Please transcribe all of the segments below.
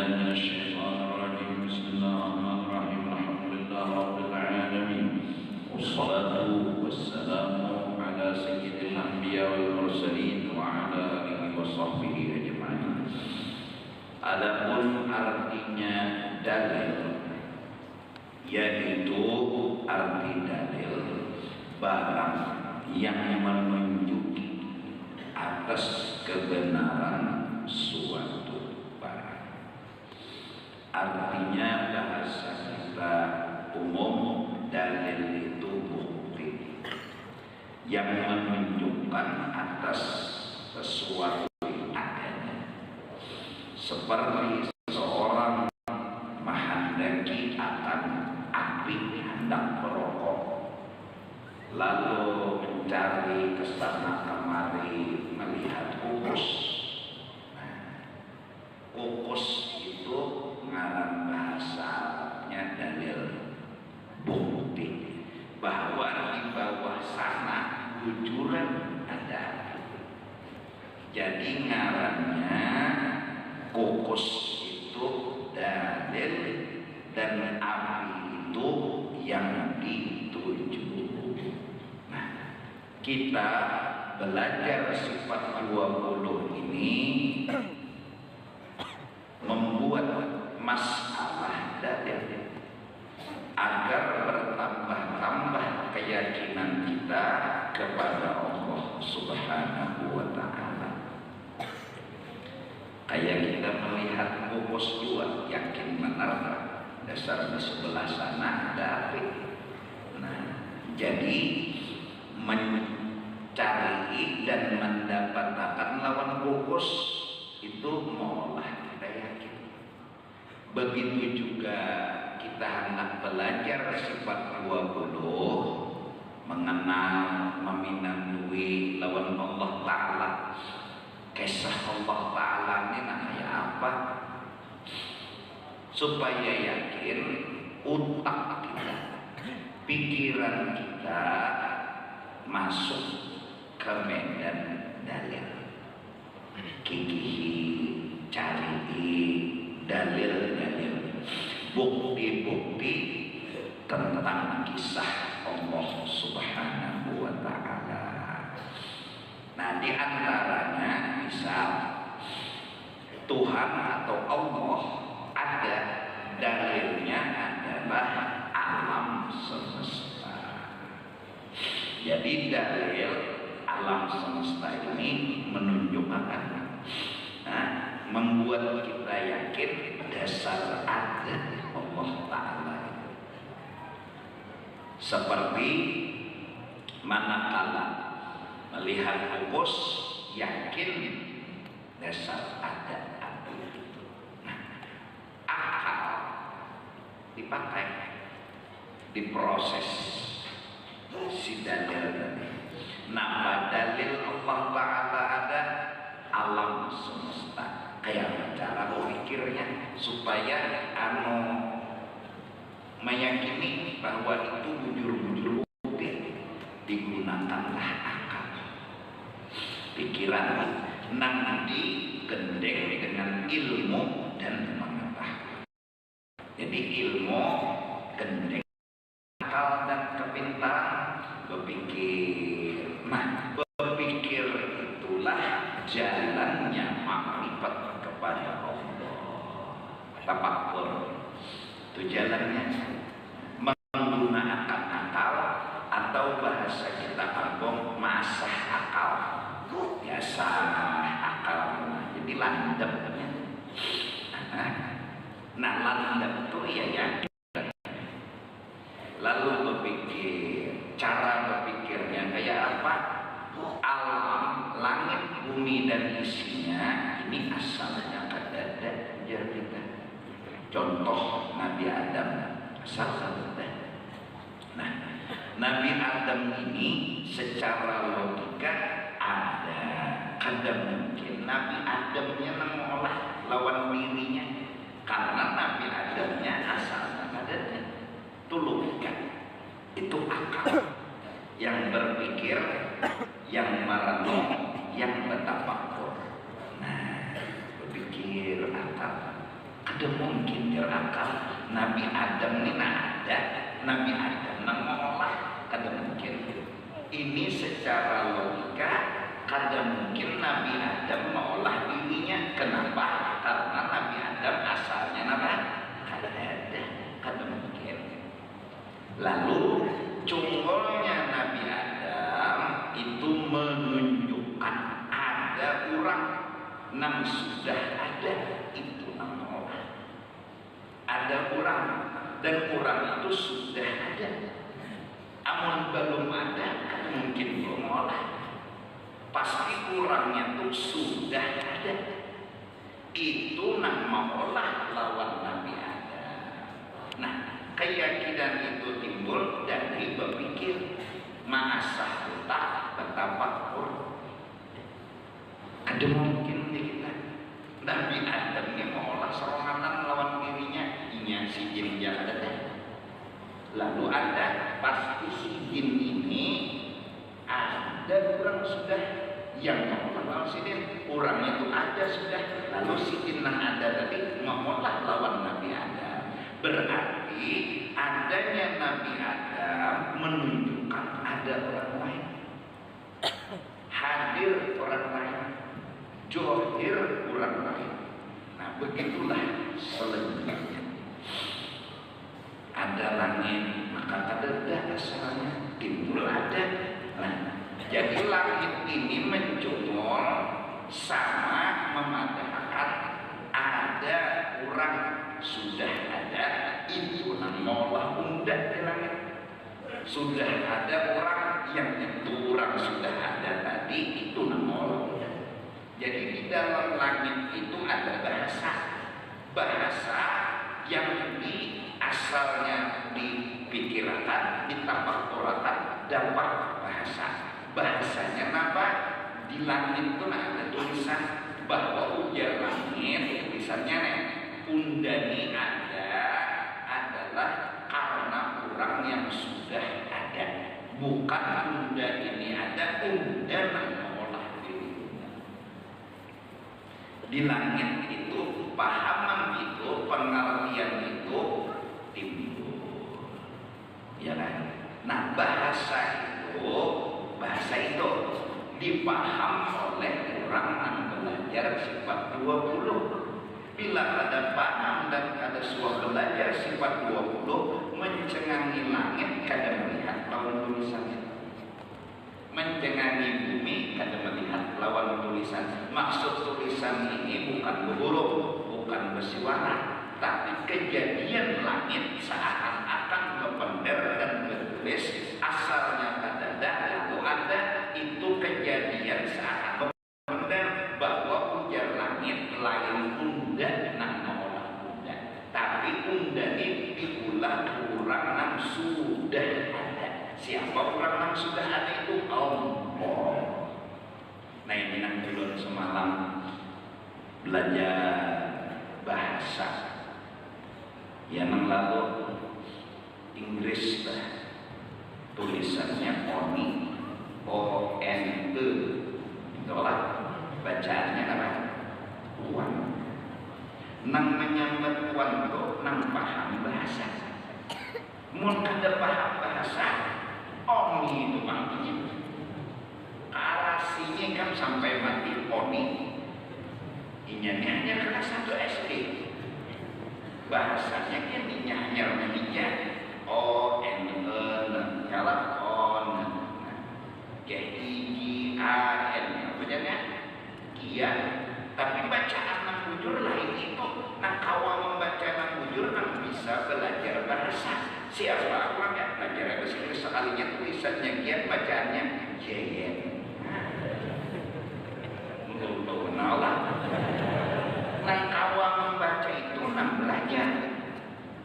من الشيطان الرجيم. بسم الله الرحمن الرحيم. الحمد لله رب العالمين، والصلاة والسلام على سيد الأنبياء والمرسلين وعلى آله وصحبه أجمعين. Adapun artinya dalil, yaitu arti dalil barang yang menunjuki atas kebenaran suatu barang. Artinya bahasa kita umum, dalil itu bukti yang menunjukkan atas sesuatu yang adanya. Seperti seseorang menghendaki akan api hendak merokok, lalu mencari kesana kemari melihat kukus. Kukus itu ngaran bahasa Arabnya dalil, bukti bahwa di bawah sana bujuran ada api. Jadi ngarannya kukus itu dalil dan api itu yang dituju. Nah, kita belajar sifat 20 ini membuat masalah dalil agar bertambah-tambah keyakinan kita kepada Allah Subhanahu wa Ta'ala. Kayak kita melihat kukus dua, yakin benar dasar di sebelah sana ada api. Nah, jadi mencari dan mendapatkan lawan kukus itu maulah kita yakin. Begitu juga kita hendak belajar sifat 20, mengenal, meminandui lawan Allah Ta'ala. Kisah Allah Ta'ala ini namanya apa? Supaya yakin otak kita, pikiran kita masuk ke medan dalil. Kikihi, cari dalil-dalil, bukti-bukti tentang kisah Allah Subhanahu wa Ta'ala. Nah, di antaranya misal Tuhan atau Allah ada, dalilnya adalah alam semesta. Jadi dalil alam semesta ini menunjukkan, membuat kita yakin dasar ada Allah Ta'ala. Seperti manakala melihat kukus, yakin dasar ada api itu. Nah, akal dipakai, diproses si dalil tadi. Nah, dalil Allah Ta'ala ada alam semesta. Kayak cara berpikirnya supaya meyakini bahwa itu bujur-bujur bukti, digunakanlah akal, pikiran, nanti gendeng dengan ilmu dan pengetahuan. Jadi ilmu gendeng akal dan kepintaran, berpikir. Nah, berpikir itulah jalannya makrifat kepada Allah. Tafakkur itu jalannya, menggunakan akal atau bahasa kita kampung masah akal. Biasa akal, jadi landepnya. Nah, landep itu ya. Lalu berpikir, cara berpikirnya kayak apa? Alam, langit, bumi dan isinya ini asalnya kadada kita. Contoh Nabi Adam, asal kadada. Nah, Nabi Adam ini secara logika ada, kada mungkin Nabi Adamnya mengolah lawan dirinya, karena Nabi Adamnya asalnya kadada. Itu logika, itu akal yang berpikir, yang merenung, yang bertafakkur. Nah, berpikir akal Kada mungkin berakal Nabi Adam ini ada, Nabi Adam nang mengolah, kada mungkin. Ini secara logika kada mungkin Nabi Adam mengolah dirinya. Kenapa? Karena Nabi Adam asalnya apa? Kada ada, kada mungkin. Lalu cungolnya Nabi Adam itu menunjukkan ada orang yang sudah ada itu mengolah. Ada orang dan orang itu sudah ada. Amun belum ada, kan mungkin belum mengolah. Pasti orangnya itu sudah ada. Itu nang mengolah lawan Nabi Adam. Nah, keyakinan itu timbul dari berpikir ma'asah betapa ada mungkin di kita Nabi Adam ini mengolah serangan lawan dirinya. Inya si jin yang ada teh. Lalu ada pasti si jin ini ada orang sudah yang mengolah lawan si jin. Orangnya itu ada sudah. Lalu si jin yang ada tadi mengolah lawan Nabi Adam. Berarti adanya Nabi Adam menunjukkan ada orang lain. Hadir orang lain. Johir orang lain. Nah, begitulah selanjutnya. Ada langit, maka ada asalnya timbul ada. Nah, jadi langit ini menjunjung sama memadahkan ada orang sudah ada itu namolah undak di langit. Sudah ada orang yang itu orang sudah ada tadi itu namolah undak. Jadi di dalam langit itu ada bahasa yang asalnya dipikirkan, ditafakkurkan, dapat bahasanya apa? Di langit itu ada tulisan bahwa ujar langit tulisannya undani adalah karena orang yang sudah ada, bukan unda ini ada unda mengolah diri. Di langit itu pahaman itu, pengertian itu timbul, ya kan? Nah, bahasa itu dipaham oleh orang yang belajar sifat 20. Bila ada paham dan ada suatu belajar sifat 20, mencengangi langit kada melihat lawan tulisannya. Mencengangi bumi kada melihat lawan tulisan. Maksud tulisan ini bukan berhuruf, bukan bersuara, tapi kejadian langit seakan-akan berpender dan bertulis. Asalnya kada ada, lalu ada. Itu kejadian seakan berpender bahwa ujar langit lain unda nang mengolah unda, tapi unda ini diulah orang yang sudah ada. Siapa orang yang sudah ada itu? Allah. Nah, ini nang dulu semalam belajar bahasa. Ya nang lalu Inggris tulisannya ONE, O-N-E. Itulah bacaannya apa? Uang. Nang menyambat uang itu nang paham bahasa. Mun kada paham bahasa, ONE itu maknanya. Arasinya kan sampai mati ONE. Inyanya hanya kelas 1 SD. Bahasanya kan hanya media O-N-E, kalau on, G-I-G-A-N, bacanya Gia. Tapi bacaan nang bujur lain itu. Nah, kawan membaca nang bujur nang bisa belajar bahasa. Siapa orang yang belajar bahasa Inggris sekalinya tulisannya Gia, bacaannya J-N. Menurut Allah. Nang kawan membaca itu nang belajar.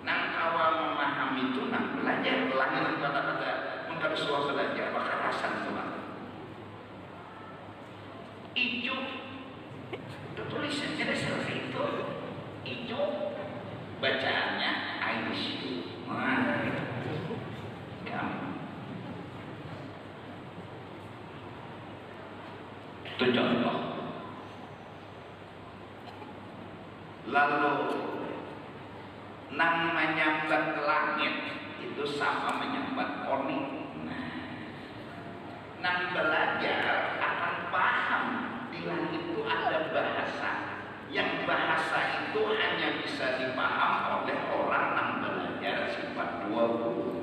Nang kawan memahami itu nang belajar. Lahir kata-kata mengkata suara belajar kekerasan Tuhan. Ijo tulisannya seperti itu. Ijo bacaannya ICU. Nah, kamu itu contoh. Lalu Nang menyambat ke langit itu sama menyambat oni. Nang belajar akan paham di langit itu ada bahasa. Yang bahasa itu hanya bisa dipaham oleh orang yang belajar sifat 20.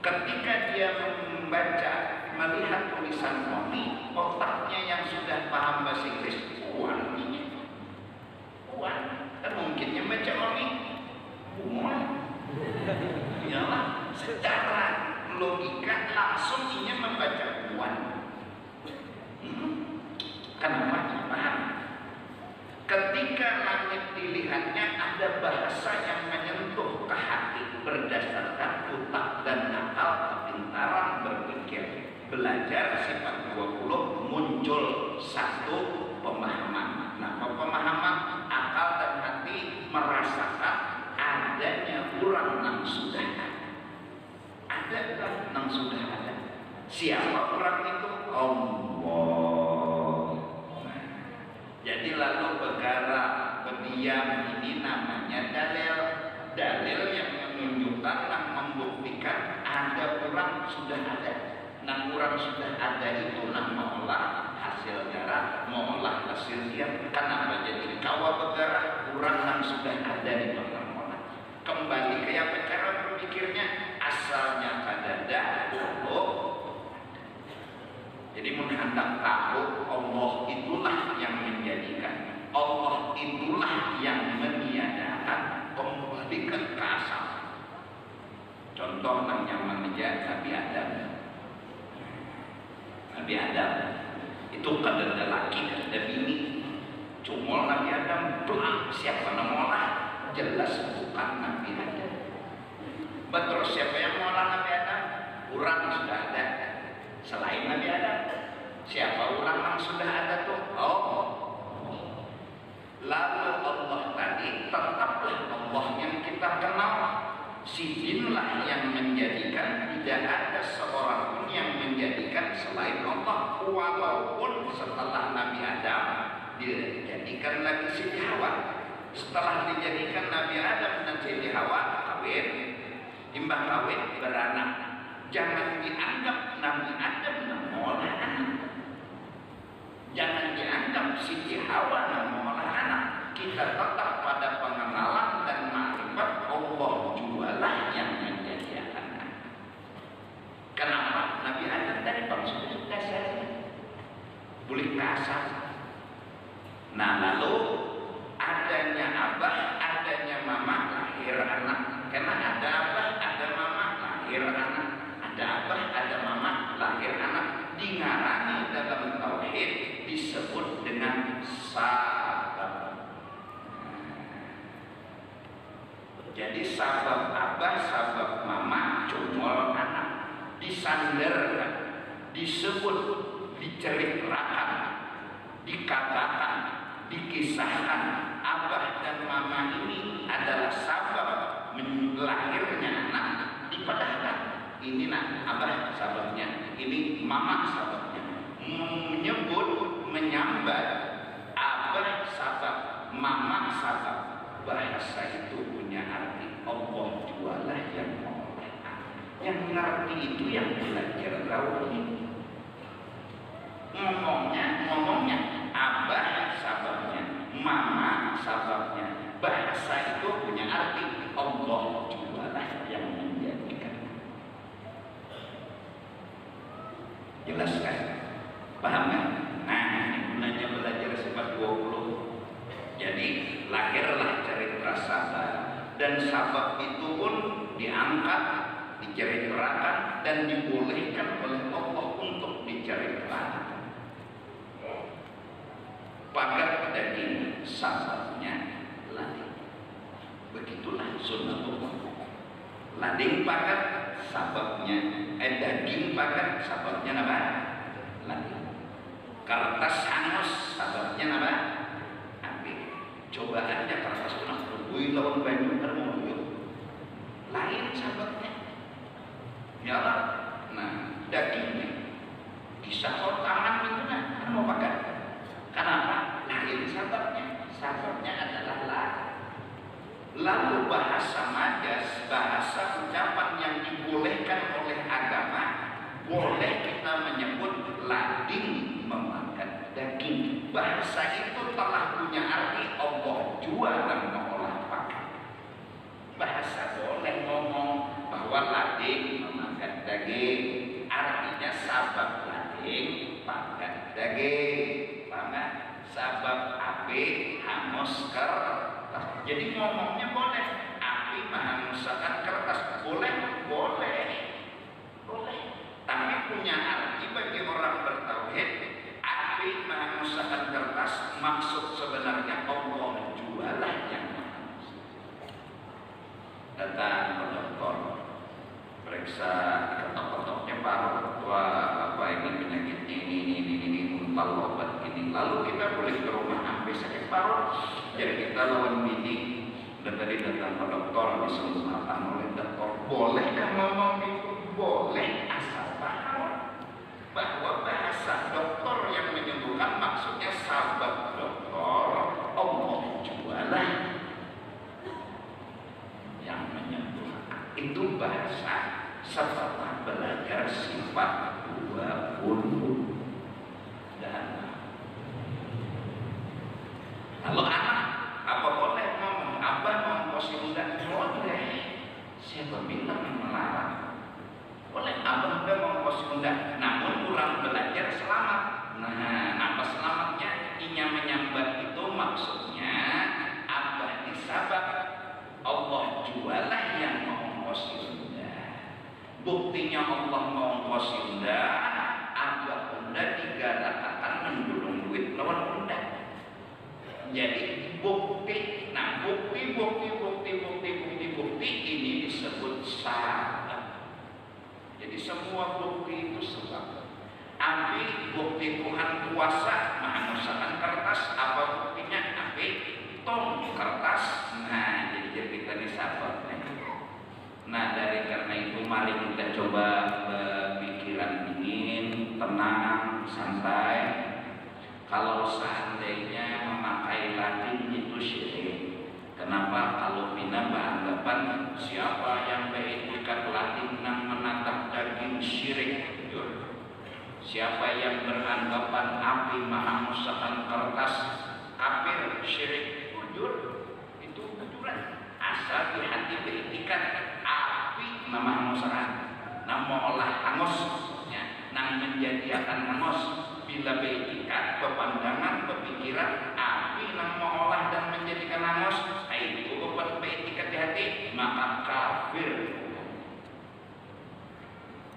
Ketika dia membaca, melihat tulisan oni, otaknya yang sudah paham bahasa Inggris, kuat, kan mungkinnya baca oni. Iyalah, secara logika langsung ini membaca puan. Kenapa? Paham? Ketika langit dilihatnya ada bahasa yang menyentuh ke hati berdasarkan otak dan akal, kepintaran berpikir. Belajar sifat 20 muncul satu pemahaman. Nah, pemahaman akal dan hati merasakan adanya orang yang sudah ada. Ada orang yang sudah ada. Siapa orang itu? Allah. Jadi lalu bergara, berdiam, ini namanya dalil. Dalil yang menunjukkan dan membuktikan ada orang sudah ada. Nah, orang sudah ada itu nama olah hasil darah, mau olah hasil diam. Kenapa jadi kawa bergara? Orang yang sudah ada di belakang olah. Kembali ke apa cara berpikirnya? Asalnya kadada, Allah. Jadi menghendak tahu Allah itulah yang menjadikan, Allah itulah yang meniadakan, kembalikan ke asal. Contoh yang nyaman aja Nabi Adam. Nabi Adam itu kada ada laki, kada ada bini. Cuma Nabi Adam belang siapa nama olah? Jelas bukan Nabi Adam. Betul siapa yang mengolah Nabi Adam? Orang sudah ada. Selain Nabi Adam, siapa orang yang sudah ada tuh? Oh. Lalu Allah tadi tetaplah Allah yang kita kenal. Si jinlah yang menjadikan, tidak ada seorang pun yang menjadikan selain Allah. Walaupun setelah Nabi Adam dijadikan lagi Siti Hawa. Setelah dijadikan Nabi Adam dan Siti Hawa kawin, imbah kawin beranak. Jangan dianggap Nabi Adam mengolah anak. Jangan dianggap Siti Hawa mengolah anak. Kita tetap pada pengenalan dan makrifat Allah jualah yang menjadi anak. Kenapa? Nabi Adam dari bangsa dasarnya boleh kasar. Nah, lalu adanya abah, adanya mama, lahir anak. Karena ada abah, ada mama, lahir anak. Ada abah, ada mama, lahir anak. Dingarani dalam tauhid disebut dengan sabab. Jadi sabab abah, sabab mama, cumul anak. Disandarkan, disebut, diceritakan, dikatakan, dikisahkan. Abah dan mama ini adalah sabab lahirnya anak. Dipadahkan ini nak abah sababnya, ini mama sababnya. Menyebut, menyambat abah sabab, mama sabab. Bahasa itu punya arti Allah jualah yang mengolah. Yang ngerti itu yang belajar tauhid. Ngomongnya abah sababnya, mama sababnya. Bahasa itu punya arti Allah jualah yang menjadikan. Jelas kan? Paham kan? Nah, ini gunanya belajar sifat 20. Jadi lahirlah cerita sabab, dan sabab itu pun diangkat, diceritakan dan dibolehkan oleh Allah untuk diceritakan. Pagar daging sababnya lading. Begitulah sunnatullah. Lading pagar sababnya, daging pagar sababnya apa? Lading. Kertas hangus sababnya apa? Coba aja kertas kena berbuih lawan banyu termuyuk. Lain sababnya. Ya lah. Nah, dagingnya disahur tangan itu kan mau pakai. Kenapa? Lain sababnya. Sababnya adalah lah. Lalu bahasa majas, bahasa ucapan yang dibolehkan oleh agama, boleh kita menyebut lading memakan daging. Bahasa itu telah punya arti Allah jual dan mengolah pakan. Bahasa boleh ngomong bahwa lading memakan daging, artinya sabab lading makan daging, paham? Sabab api hangus kertas. Jadi ngomongnya boleh, api menghanguskan kertas, boleh, boleh, boleh. Tapi punya arti bagi orang bertauhid, api menghanguskan kertas, maksud sebenarnya Allah jualah yang datang ke dokter, periksa ketok-ketoknya paru, apa ini penyakitnya ini muntah obat ini. Lalu kita boleh ke rumah sampai sakit paru, jadi kita lawan bini. Dan tadi datang ke dokter diseluruhkan oleh dokter, bolehkah ngomong itu? Boleh, asal paham bahwa bahasa dokter yang menyembuhkan maksudnya sabab dokter Allah jualah yang menyembuhkan. Itu bahasa setelah belajar sifat 20 dan kalau anak apa boleh ngomong abah mau posisi dan boleh, siapa bilang melarang? Boleh abah mau posisi dan namun kurang belajar selamat. Nah, apa selamatnya? Inya menyambat itu maksudnya abah disabab Allah jualah yang mau unda. Buktinya Allah mau unda, abah unda digadakan mendulung duit lawan unda. Jadi bukti, nah bukti ini disebut sabab. Jadi semua bukti itu sebab. Api bukti Tuhan kuasa menghanguskan kertas, apa buktinya? Api tong kertas. Nah, jadi kita disabab. Nah, dari karena itu mari kita coba berpikiran dingin, tenang, santai. Kalau seandainya memakai lading itu syirik. Kenapa? Kalau bina beranggapan siapa yang beretikat lading nang menatap daging syirik. Siapa yang beranggapan api menghanguskan kertas kafir syirik, jujur itu jujuran. Asal di hati beretikat api menghanguskan, namo olah hangusnya, nang menjadikan hangus. Bila beretikat, pepandangan, berpikiran api nang mengolah dan menjadikan hangus, itu bukan beretikat di hati, maka kafir.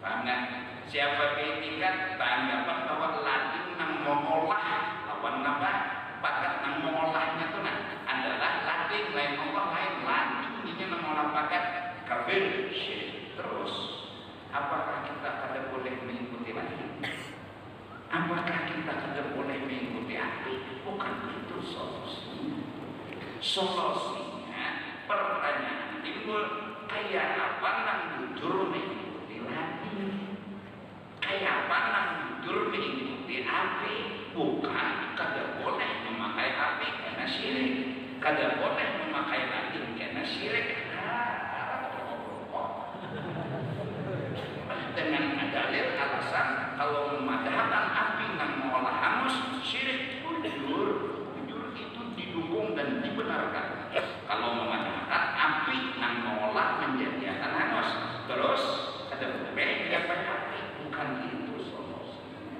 Paham gak? Siapa beretikat beranggapan bahwa lading nang mengolah lawan apa? Pakat nang mengolahnya itu adalah lading, lain Allah, lain lading ini nang mengolah pakat, kafir. Terus apakah kita kada boleh mengikuti lading? Apakah kita tidak boleh mengikuti api? Bukan itu solusinya. Solusinya pertanyaan timbul, kayak apa nang jujur mengikuti lading? Kayak apa nang jujur mengikuti api? Bukan kada boleh memakai api karena syirik, kada boleh memakai lading karena syirik. Dengan dalil alasan kalau memadahkan api nang mengolah hangus syirik, jujur itu didukung dan dibenarkan. Kalau memadahkan api nang mengolah menjadi akan hangus, terus ada boleh dapat api, bukan itu solusinya.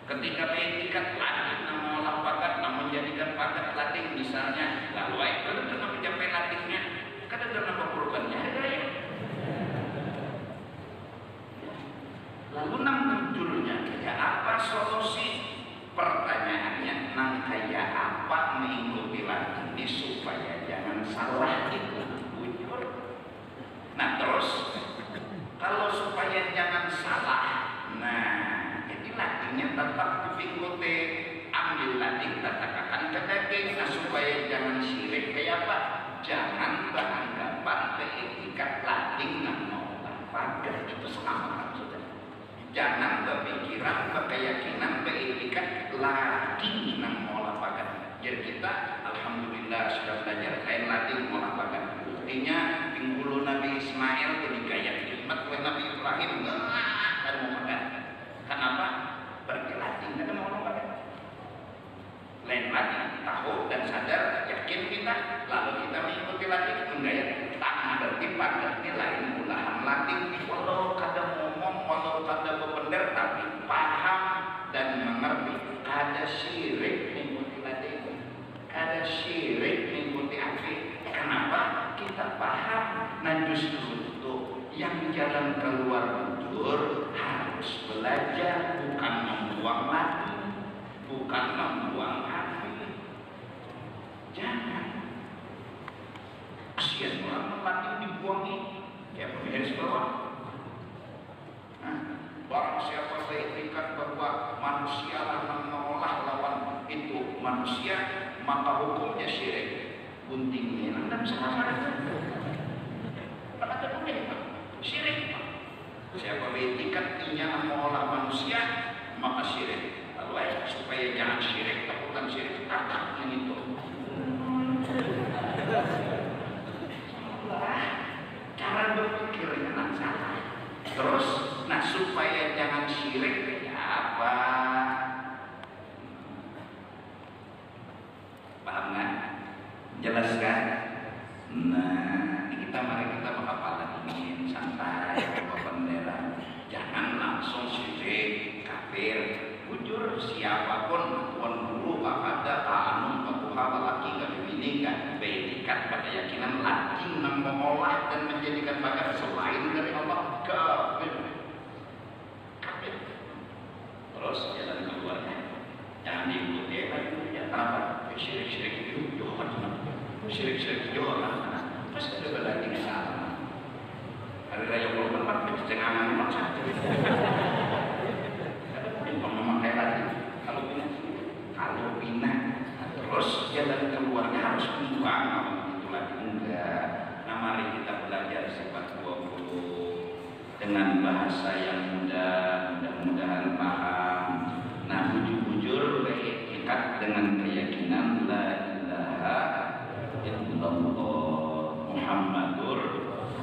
Ketika beretikat lading nang mengolah pakat nang menjadikan pakat lading misalnya, lalu kalau tidak mencapai ladingnya, kada ada nama korbannya ada ya. Lalu nang jujurnya kayak apa solusi? Pertanyaannya nang kayak apa mengikuti lading ini supaya jangan salah itu jujur. Nah terus kalau supaya jangan salah, nah jadi ladingnya tetap diikuti, ambil lading tetap ke daging. Nah supaya jangan syirik kayak apa? Jangan beranggapan beretikat lading nang mau pagar itu sama sudah. Jangan berpikiran, berkeyakinan, beretikat lading nang mau pagar. Jadi kita alhamdulillah Alhamdulillah sudah belajar kain lading molah bagan. Buktinya pinggulu Nabi Ismail jadi gaya nikmat oleh Nabi Ibrahim ada mau makan. Kenapa? Pergi lading ada mau makan. Lain lagi tahu dan sadar yakin kita lalu kita mengikuti lading enggak ya? Tak berarti pagarnya lain mulahan lading walau kadang ngomong walau kadang berbender tapi paham dan mengerti. Ada syirik mengikuti lading, ada syirik mengikuti akhir. Kenapa? Kita paham. Nah justru itu yang jalan keluar tidur harus belajar, bukan membuang waktu, bukan membuang hati. Jangan. Kasihan orang lading dibuangi, ya pemirsa bawah. Barang siapa berikat bahwa manusia akan mengolah lawan itu manusia, maka hukumnya syirik. Guntingnya Anda bisa masalah. Pada boleh Pak, syirik Pak. Siapa berikat ingin mengolah manusia, maka syirik. Lalu supaya jangan syirik, takutan syirik, kata yang itu. Cara berpikirnya nak salah. Terus, nah supaya jangan syirik ya apa? Paham nggak? Jelas kan? Nah, mari kita menghafalan ini santai, bawa bendera. Jangan langsung syirik, kafir. Jujur siapapun, tuan guru, pak ada, pak anu, pak tuha, pak laki, pak bini, kan berikat pada keyakinan laki mengolah dan menjadikan bakat selain dari Allah, kafir. Kafir. Terus jalan keluarnya, jangan diikuti ya. Kenapa? Syirik-syirik itu johan, syirik-syirik johan. Pas ada lagi salah. Hari raya Kurban Pak pencengangan memang satu. Memakai lagi kalau pindah terus jalan keluarnya harus buang itu lagi enggak. Nah mari kita belajar sifat 20 dengan bahasa yang mudah, mudah-mudahan paham. Nah bujur-bujur terikat dengan keyakinan la ilaha illallah Muhammadur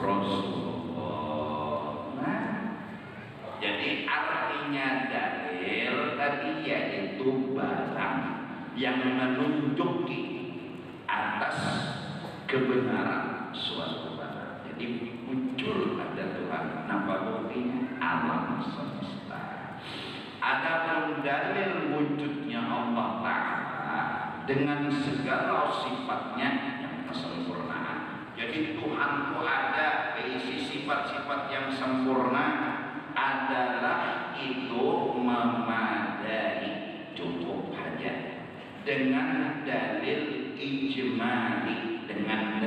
Rasulullah. Nah jadi artinya dalil tadi yaitu barang yang menunjuki atas kebenaran suatu barang. Jadi muncul ada Tuhan. Napa buktinya? Alam semesta. Adapun dalil wujudnya Allah Ta'ala dengan segala sifatnya yang kesempurnaan. Jadi Tuhan itu ada berisi sifat-sifat yang sempurna adalah itu memadai, cukup saja dengan dalil ijmali dengan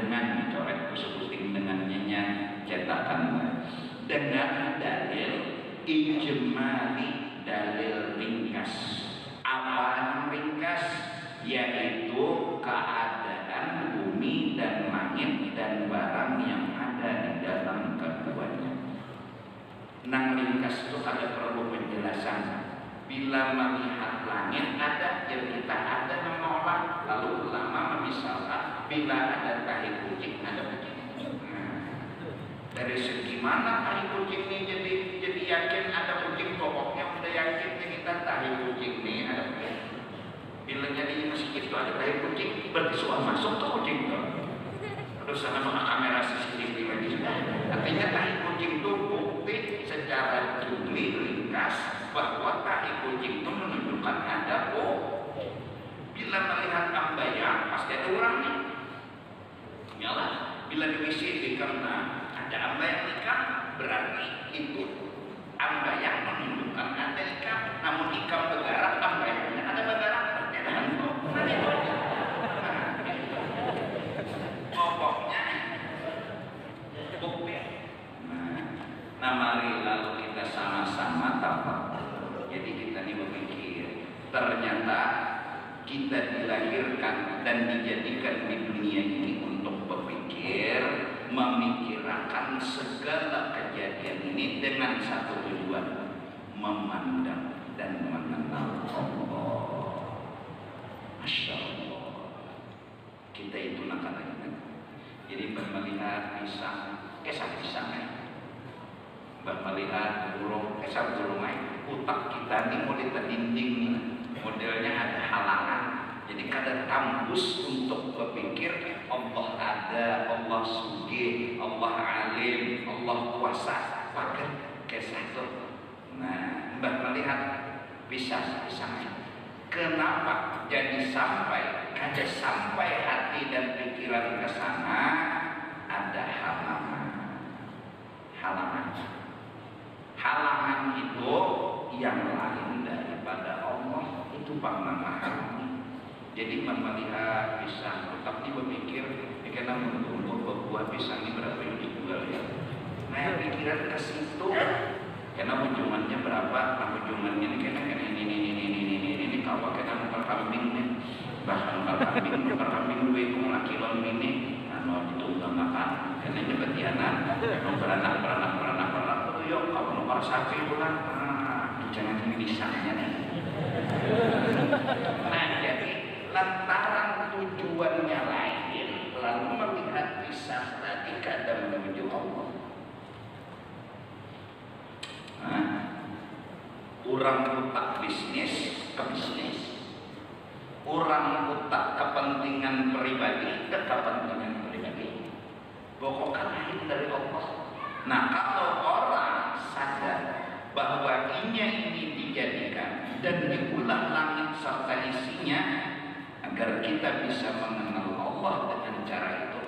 coret sebutin dengan nyanyian cetakan dengan dalil ijmali, dalil ringkas. Apa yang ringkas? Yaitu keadaan bumi dan langit dan barang yang ada di dalam keduanya. Nang ringkas itu ada perlu penjelasan. Bila melihat langit ada, yang kita ada menolak, lalu ulama memisalkan bila ada tahi kucing ada kucing. Dari segi mana tahi kucing ini jadi yakin ada kucing, pokoknya udah yakin kita tahi kucing ini ada kucing. Bila jadi masjid itu ada tahi kucing, berarti soal masuk tuh kucing tuh. Terus sana pakai kamera CCTV lagi. Artinya tahi kucing itu bukti secara jumlah ringkas bahwa tahi kucing itu menunjukkan ada bila melihat ambayang pasti ada orangnya. Yalah, bila diisi karena ada ambayang ikan berarti itu ambayang menunjukkan ada ikan. Namun ikan bergerak, ambayangnya ada bergerak berarti ada hantu. Pokoknya bukti. Nah mari lalu kita sama-sama tafakkur. Jadi kita ini berpikir, ternyata kita dilahirkan dan dijadikan di dunia ini untuk berpikir, memikirkan segala kejadian ini dengan satu tujuan, memandang dan mengenal Allah. Masya Allah. Kita melihat pisang, kesah pisang Mbak melihat burung, kesah burung utak kita ini model dinding, modelnya ada halangan. Jadi kadang tembus untuk berpikir Allah ada, Allah sugih, Allah alim, Allah kuasa. Pakai kesah itu. Nah, Mbak melihat pisang. Kenapa jadi sampai hati dan pikiran ke sana ada halangan itu yang lain daripada Allah, itu bernama halangan. Jadi melihat pisang, tapi berpikir karena menunggu buah pisang ini berapa yang dijual ya. Nah pikiran ke situ, karena ujungannya berapa? Nah ujungannya ini karena ini kalau kita nukar kambing nih, bahkan nukar kambing gue itu laki lon ini, nah itu nggak makan, karena ini betianan, beranak, yuk kalau nukar sapi pulang, jangan ini pisangnya nih. Nah jadi lantaran tujuannya lain, lalu melihat pisang tadi kadang menuju Allah. Orang utak bisnis ke bisnis, orang utak kepentingan pribadi ke kepentingan pribadi, pokoknya lain dari Allah. Nah kalau orang sadar bahwa ini dijadikan dan diulang langit serta isinya agar kita bisa mengenal Allah dengan cara itu,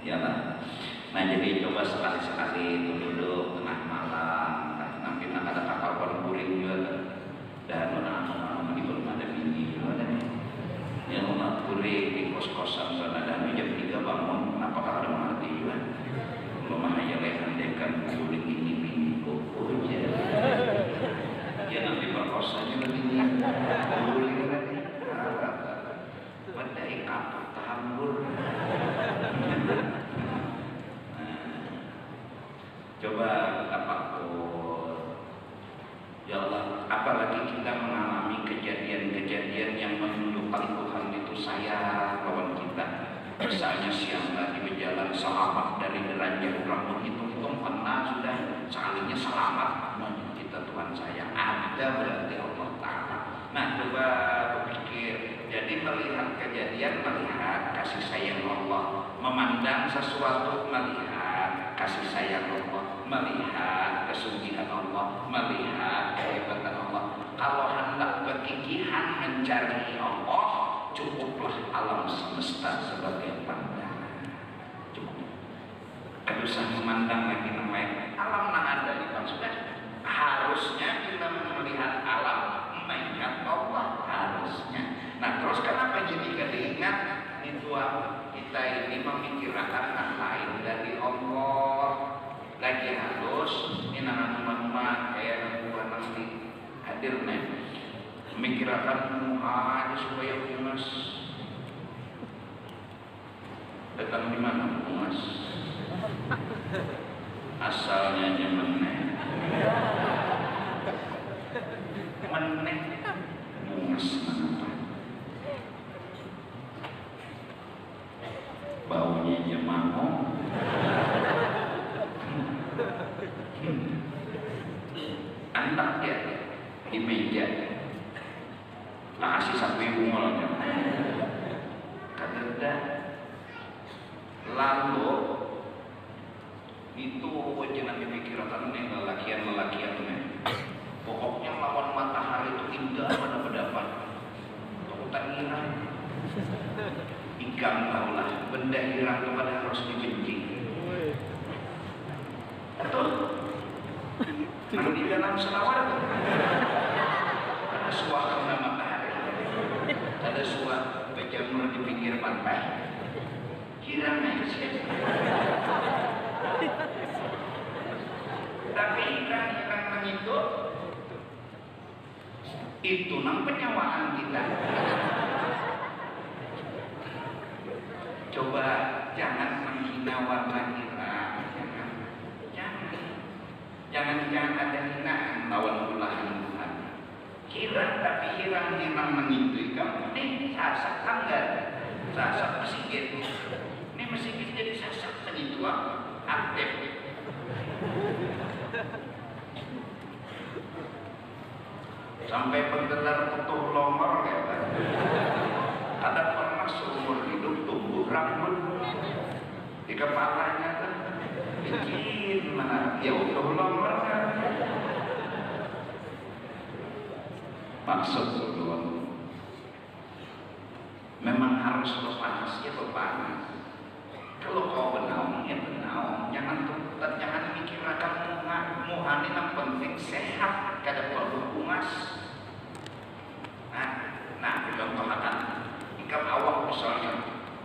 ya lah. Nah jadi coba sekali-sekali itu duduk tengah malam, nanti ada kapal berguring juga dan orang-orang di belum ada bini juga ada yang mau guring di kos-kosan dan ada jam 3 bangun, apakah ada mengerti juga belum hanya lehandekan guring ini bini aja ya nanti perkosanya begini guring lagi badai kapal tahambur. Coba tafakkur, ya Allah, apalagi kita mengalami kejadian-kejadian yang menunjukkan Tuhan itu sayang lawan kita. Misalnya siang tadi berjalan selamat dari derajat rambut hitung pernah sudah sekalinya selamat, kita Tuhan sayang ada berarti Allah Ta'ala. Nah coba berpikir, jadi melihat kejadian, melihat kasih sayang Allah, memandang sesuatu, melihat kasih sayang Allah, melihat kesugihan Allah, melihat kehebatan Allah. Kalau hendak bergigihan mencari Allah, cukuplah alam semesta sebagai pandangan. Cukup. Tidak usah memandang lagi namanya alam yang ada di sudah. Harusnya kita melihat alam, mengingat Allah harusnya. Nah terus kenapa jadi keingat itu kita ini memikirkan yang lain dari Allah. Lagi halus, ini nama-nama kayak bukan nanti hadir nih, memikirkan aja supaya Mas datang di mana Mas? Asalnya aja meneh Mas kenapa? Baunya aja mau. Anak ya di meja kasih sapi umurnya kada lalu itu wajinan dipikirkan nih lelakian pokoknya lawan matahari itu indah pada pendapat aku tak ngira ikan tahulah benda hirang kepada harus dibenci betul. Nah di dalam selawat itu ada suara matahari, ada suara berjamur di pinggir pantai. Kiranya sih. Tapi ikan itu nang penyawaan kita. Coba jangan menghina warna hirang. Jangan ada hinaan lawan ulahan Tuhan. Irang tapi irang mengitu kamu nih sasak tanggal sasak mesinggit ini mesinggit jadi sasak mengitu aktif sampai penggelar utuh longor ya kan ada pernah seumur hidup tumbuh rambut di kepalanya kan bikin mana ya utuh longor kan maksud dulu memang harus berpanas ya berpanas kalau kau benaung ya benaung jangan mikir akan muhan ini yang penting sehat kada perlu bungas nah contoh akan ikam awak misalnya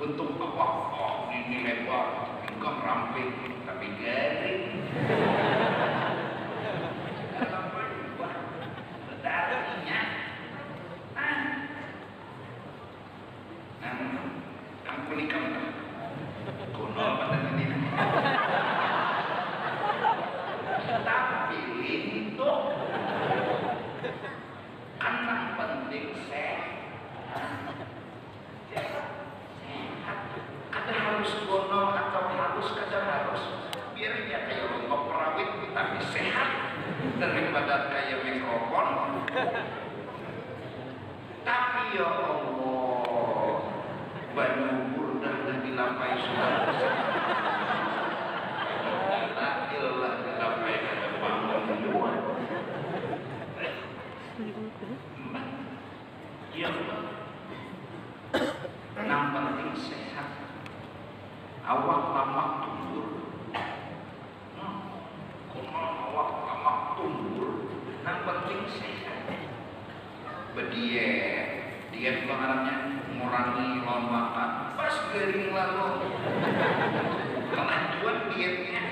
untuk awak ini lebar ikam ramping tapi garing berdarahnya ampun ikam kuno pada ini tapi itu kan yang penting sehat kada harus kuno atau kada harus biar dia kayak rumah perawit tapi sehat daripada kayak mikrofon tapi ya Allah banyak burdah dan dilapai sudah ilah dilapai ada bangun dua ya Allah yang penting sehat awak tamak tumbur awak tamak tumbur yang penting sehat diet pengarangnya ngurangi lawan makan pas garing lalu kelanjuan dietnya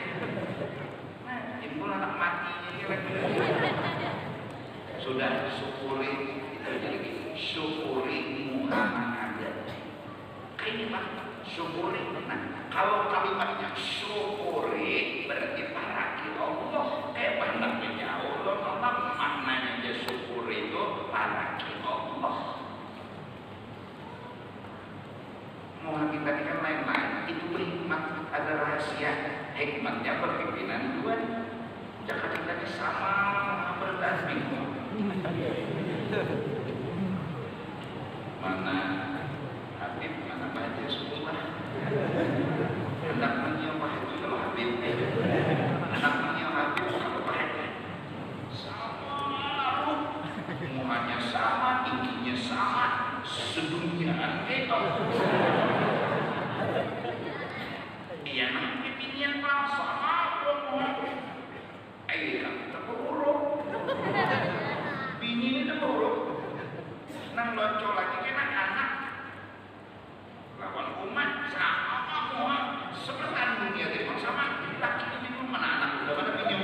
timbul anak matinya sudah syukuri itu jadi syukuri Muhammad ada kayaknya pak syukuri nah kalau kalimatnya syukuri berarti paraki Allah kayak pandangnya Allah maknanya aja syukuri itu paraki Allah Muhammad kita ini kan lain-lain itu berhikmat ada rahasia hikmatnya berpimpinan Tuhan jangan kita sama berdasar mana Habib mana baca semua anaknya Habib kalau Habib anaknya Habib kalau baca sama semuanya sama tingginya sama sedunia itu iya nanti pilihan sama kamu terburuk bini ini terburuk nang lonco lagi kena anak lawan umat sama seperti dunia itu sama laki ini pun mana anak udah pada pinjam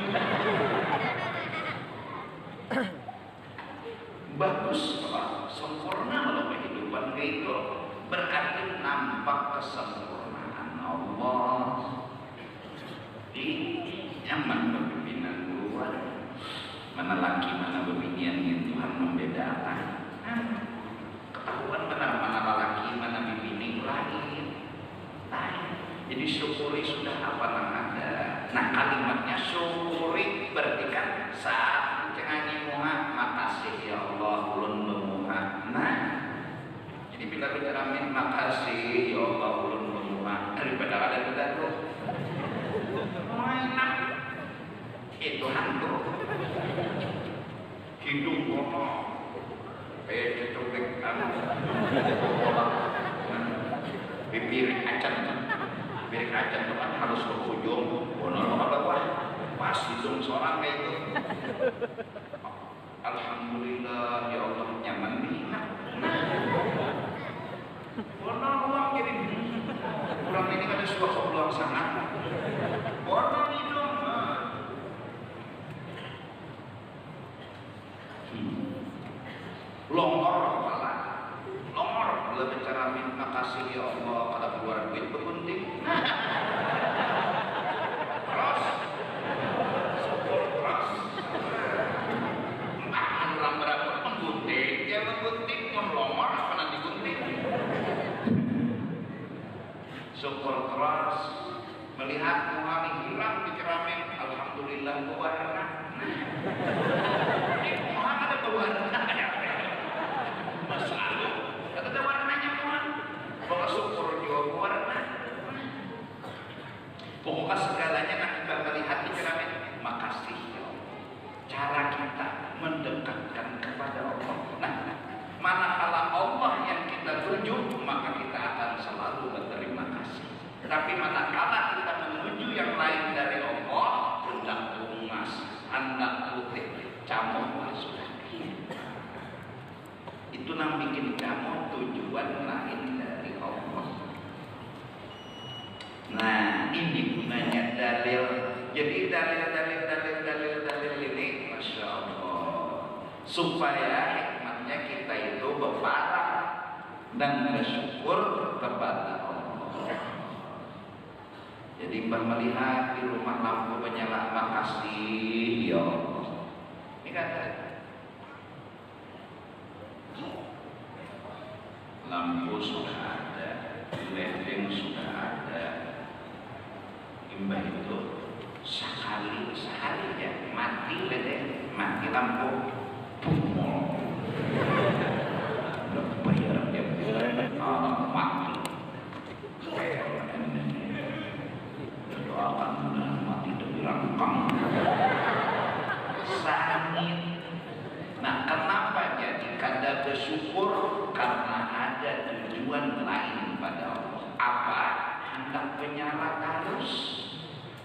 bagus kalau sempurna kalau kehidupan itu berarti nampak kesempurnaan Allah di nyaman berpimpinan keluar mana laki mana bebinian yang Tuhan membedakan ketahuan benar mana laki mana bibini lain jadi syukuri sudah apa yang ada nah kalimatnya syukuri berarti kan saat cenganyi muha makasih ya Allah ulun bemuha nah jadi bila bicara min makasih ya Allah ulun bemuha daripada ada bedaku enak itu hantu hidung kono cecobek bibir acan itu kan harus ke ujung kono ke bawah pas hidung seorang kayak itu alhamdulillah ya Allah nyaman minat kono uang jadi orang ini kan ada suatu peluang sangat kono hidung longor kepala longor bila bicara minta kasih ya Allah pada keluar duit bergunting terus syukur terus orang berapa penggunting syukur terus. Melihat Tuhan hilang di keramik, alhamdulillah berwarna. Tuhan ada berwarna ya. Masalah, ada warnanya Tuhan. Kalau syukur juga berwarna. Pokoknya segalanya nak kita melihat di keramik, makasih ya Allah. Cara kita mendekatkan kepada Allah. Nah, manakala Allah yang kita tuju, maka kita akan selalu berterima kasih. Tapi manakala kita menuju yang lain dari Allah, hendak emas, hendak putih, camuk sudah. Itu yang bikin kamu tujuan lain dari Allah. Nah, ini gunanya dalil. Jadi dalil ini, masya Allah, supaya hikmatnya kita itu berparah dan bersyukur kepada Allah. Jadi melihat di rumah lampu menyala, makasih ya Allah. Ini kata lampu sudah ada, lilin sudah ada. Imbah itu sehari ya mati lilin, mati lampu, bumol. Udah bayar dia mati. Doakan mati demi rangkang sangit. Nah, kenapa jadi kada bersyukur? Karena ada tujuan lain pada Allah. Apa? Hendak menyala terus.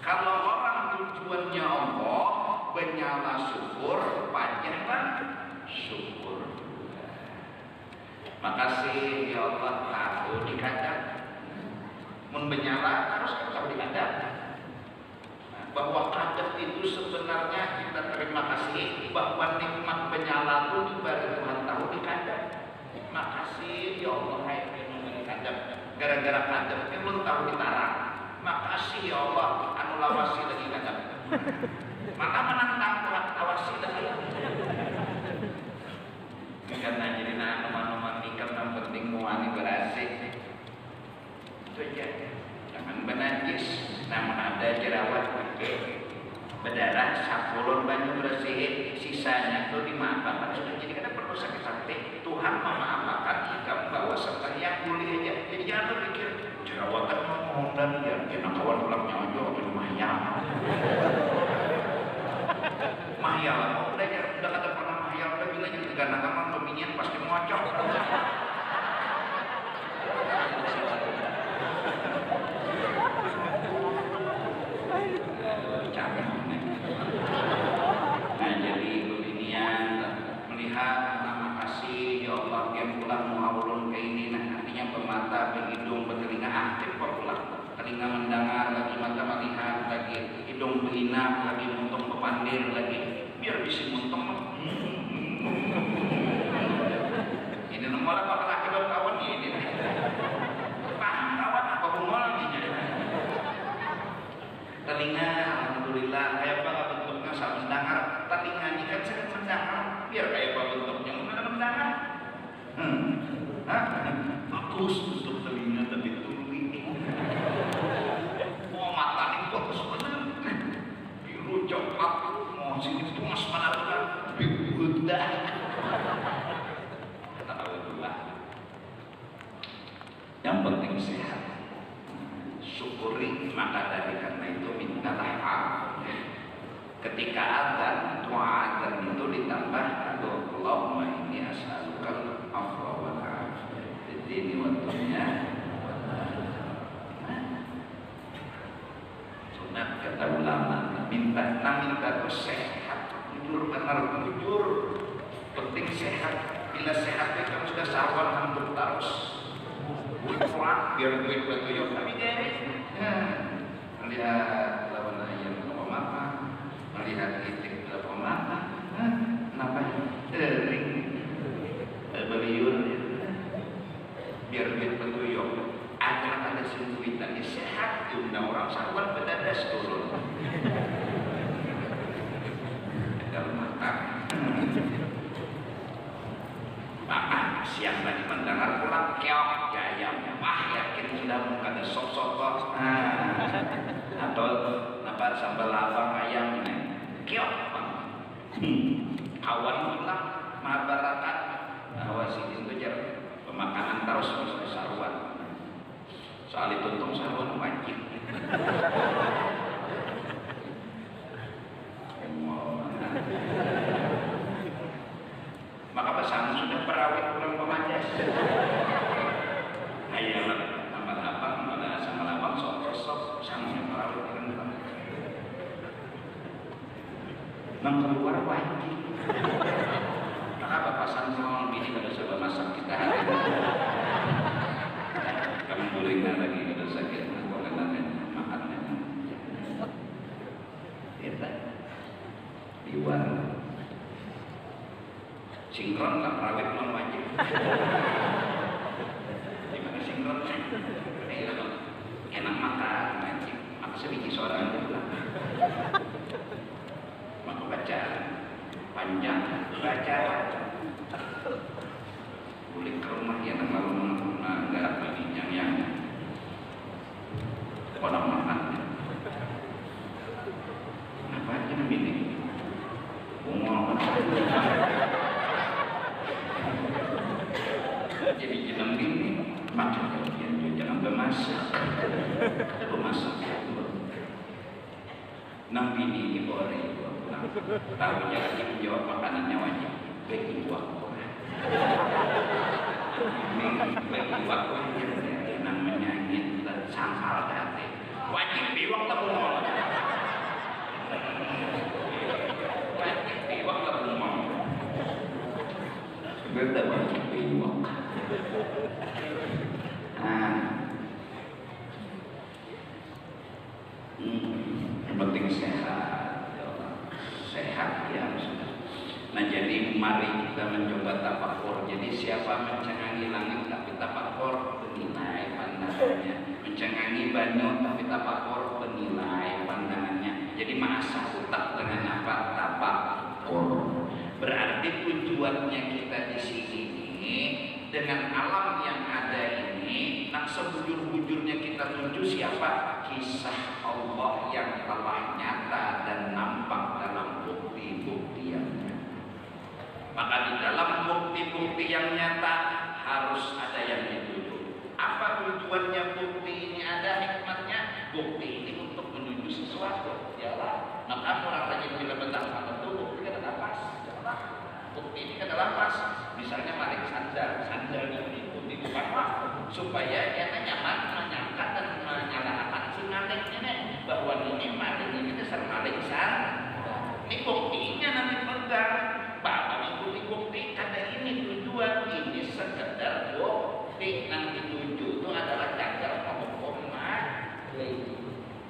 Kalau orang tujuannya Allah, menyala syukur, panjanglah syukur. Makasih ya Allah, tahu dikadang. Mun menyala terus kan tahu dikadang. Bahwa kadang itu sebenarnya kita terima kasih bahwa nikmat menyala itu diberi Tuhan tahu dikadang. Makasih ya Allah, hai fenomena kadang. Gara-gara kadang itu belum tahu ditarang. Makasih ya Allah, anu lawasi lagi kadang. Maka menantang Tuhan tawasi lagi. Karena jadi nama-nama nikam yang penting muani berasik. Itu aja. Jangan benajis. Namun ada jerawat pakai berdarah, sapulun banyu bersihin, sisanya itu dimaafkan. Sudah jadi karena perlu sakit-sakit. Tuhan memaafkan kita bahwa sembahyang boleh aja. Jadi jangan berpikir jerawatan mohon dan ya kena kawan pulang nyojo di rumah ya. Mahya lah, mau belajar udah kata pernah mahya udah bilangnya karena kamu peminian pasti ngocok. Nah, jadi beginian melihat nama kasih ya Allah yang pulang muawulun ke ini. Nah, artinya pemata, berhidung, bertelinga aktif pulang, telinga mendengar lagi, mata melihat lagi, hidung berina lagi, muntung berpandir lagi, biar bisa muntung. Ini nomor apa kena kawan ini? Paham kawan apa bungol ini? Telinga, alhamdulillah, kayak apa bentuknya saat mendengar. Telinganya kan sering mendengar, biar kayak apa bentuknya mendengar. Bagus untuk telinga tapi tuli. Oh, mata ini bagus bener. Biru coklat, mau sini itu mas mana benar, bibudah. Tahu itulah. Yang penting sehat. Syukuri, maka dari karena itu mintalah maaf. Ketika azan, doa azan itu ditambah Allahumma inni as'alukal afwa wal afiyah fid dini wad dunya. Sunat kata ulama, minta itu sehat, jujur benar jujur. Penting sehat. Bila sehat itu sudah sabar untuk terus. Buat biar duit tuyuk tapi jadi. Melihat lawan ayam apa? Melihat titik apa? Kenapa? Ring beliur biar duit tuyuk. Ada simpuitannya sehat. Undang orang sahabat bedadas turun. Dalam mata. Maka siang tadi mendengar pulang keok ayam. Wah, yakin sudah bukan ada sosok atau napa sambal labang ayamnya kiok awan hilang masyarakat awas itu jar pemakanan terus saruan soal itu untung saruan wajib maka pesan sudah perawit pulang pemajas ayolah tambah lapang mana sama lapang sok sama perawit pulang nang keluar wajib maka bapak sanson ini kada coba masak kita hari kamu gorengan lagi kada sakit gorengan makannya kita di warung sinkron tak perawit belum wajib gimana sinkronnya enak makan wajib apa sebiji seorang itu maka baca panjang baca boleh ke rumah ya kalau nggak bagi yang orang makan apa aja ini umur jadi jangan gini makan kalian jangan bermasak nabi ini boleh tahu jangan menjawab makanannya wajib bagi waktu bagi waktu namanya kita sangkal hati wajib di waktu umur wajib di waktu umur betul wajib di waktu yang penting sehat ya sudah. Nah jadi mari kita mencoba tafakur. Jadi siapa mencengangi langit tapi tafakur penilai pandangannya, mencengangi banyu tapi tafakur penilai pandangannya. Jadi masa utak dengan apa tafakur. Berarti tujuannya kita di sini dengan alam yang ada ini, nak sebujur-bujurnya kita tuju siapa? Kisah Allah yang telah nyata dan nampak dalam bukti-bukti yang nyata. Maka di dalam bukti-bukti yang nyata harus ada yang dituju. Apa tujuannya bukti ini ada hikmatnya? Bukti ini untuk menuju sesuatu. Yalah, maka orang tanya bila betah itu bukti kan ada pas. Bukti ini adalah pas. Misalnya maling sandal itu bukan supaya dia nyaman menyangka dan menyalahkan si maling ini bahwa ini maling ini dasar maling sandal. Ini buktinya nanti pegang. Bahwa bukti kada ini tujuan ini sekedar bukti nanti tuju itu adalah cagar penghukum maling.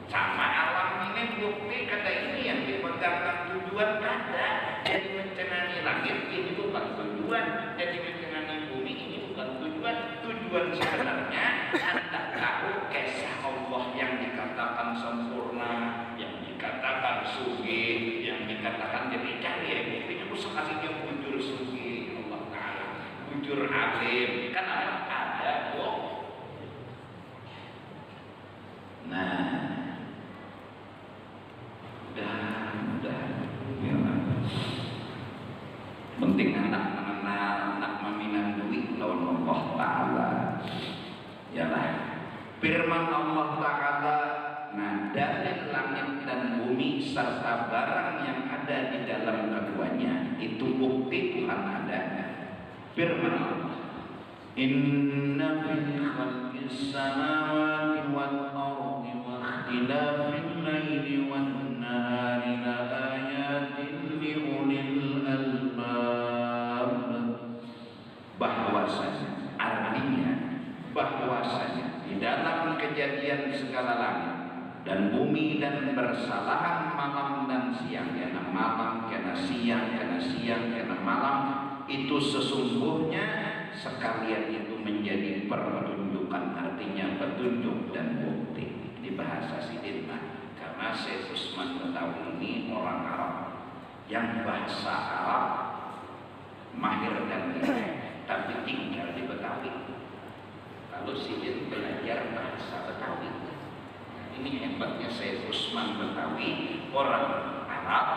Sama alam ini bukti kada ini yang dipegangkan tujuan kada. Jadi mencenangi langit ini bukan tujuan, jadi mencenangi bumi ini bukan tujuan. Tujuan sebenarnya Anda tahu kisah Allah yang dikatakan sempurna, yang dikatakan sugi, yang dikatakan jadi cari ya buktinya usah kasihnya bujur sugi Allah Ta'ala, bujur alim kan ada kok. Nah udah ya. Penting anak mengenal, anak meminang duit lawan Allah Ta'ala. Yalah firman Allah Ta'ala, nah dari langit dan bumi serta barang yang ada di dalam keduanya itu bukti Tuhan adanya. Firman Allah, inna fi khalqis samawati wal ardi wa ikhtilafil laili wan nahari la ayatin li ulil albab. Bahwasanya artinya bahwasanya di dalam kejadian segala langit dan bumi dan bersalahan malam dan siang, karena malam, karena siang, karena siang, karena malam, itu sesungguhnya sekalian itu menjadi pertunjukan, artinya petunjuk dan bukti. Di bahasa Sidinah, karena Syekh Usman Betawi ini orang Arab yang bahasa Arab mahir dan gila, tapi tinggal di Betawi. Kalau Sidin belajar bahasa Betawi, ini yang hebatnya Syekh Usman Betawi, orang Arab,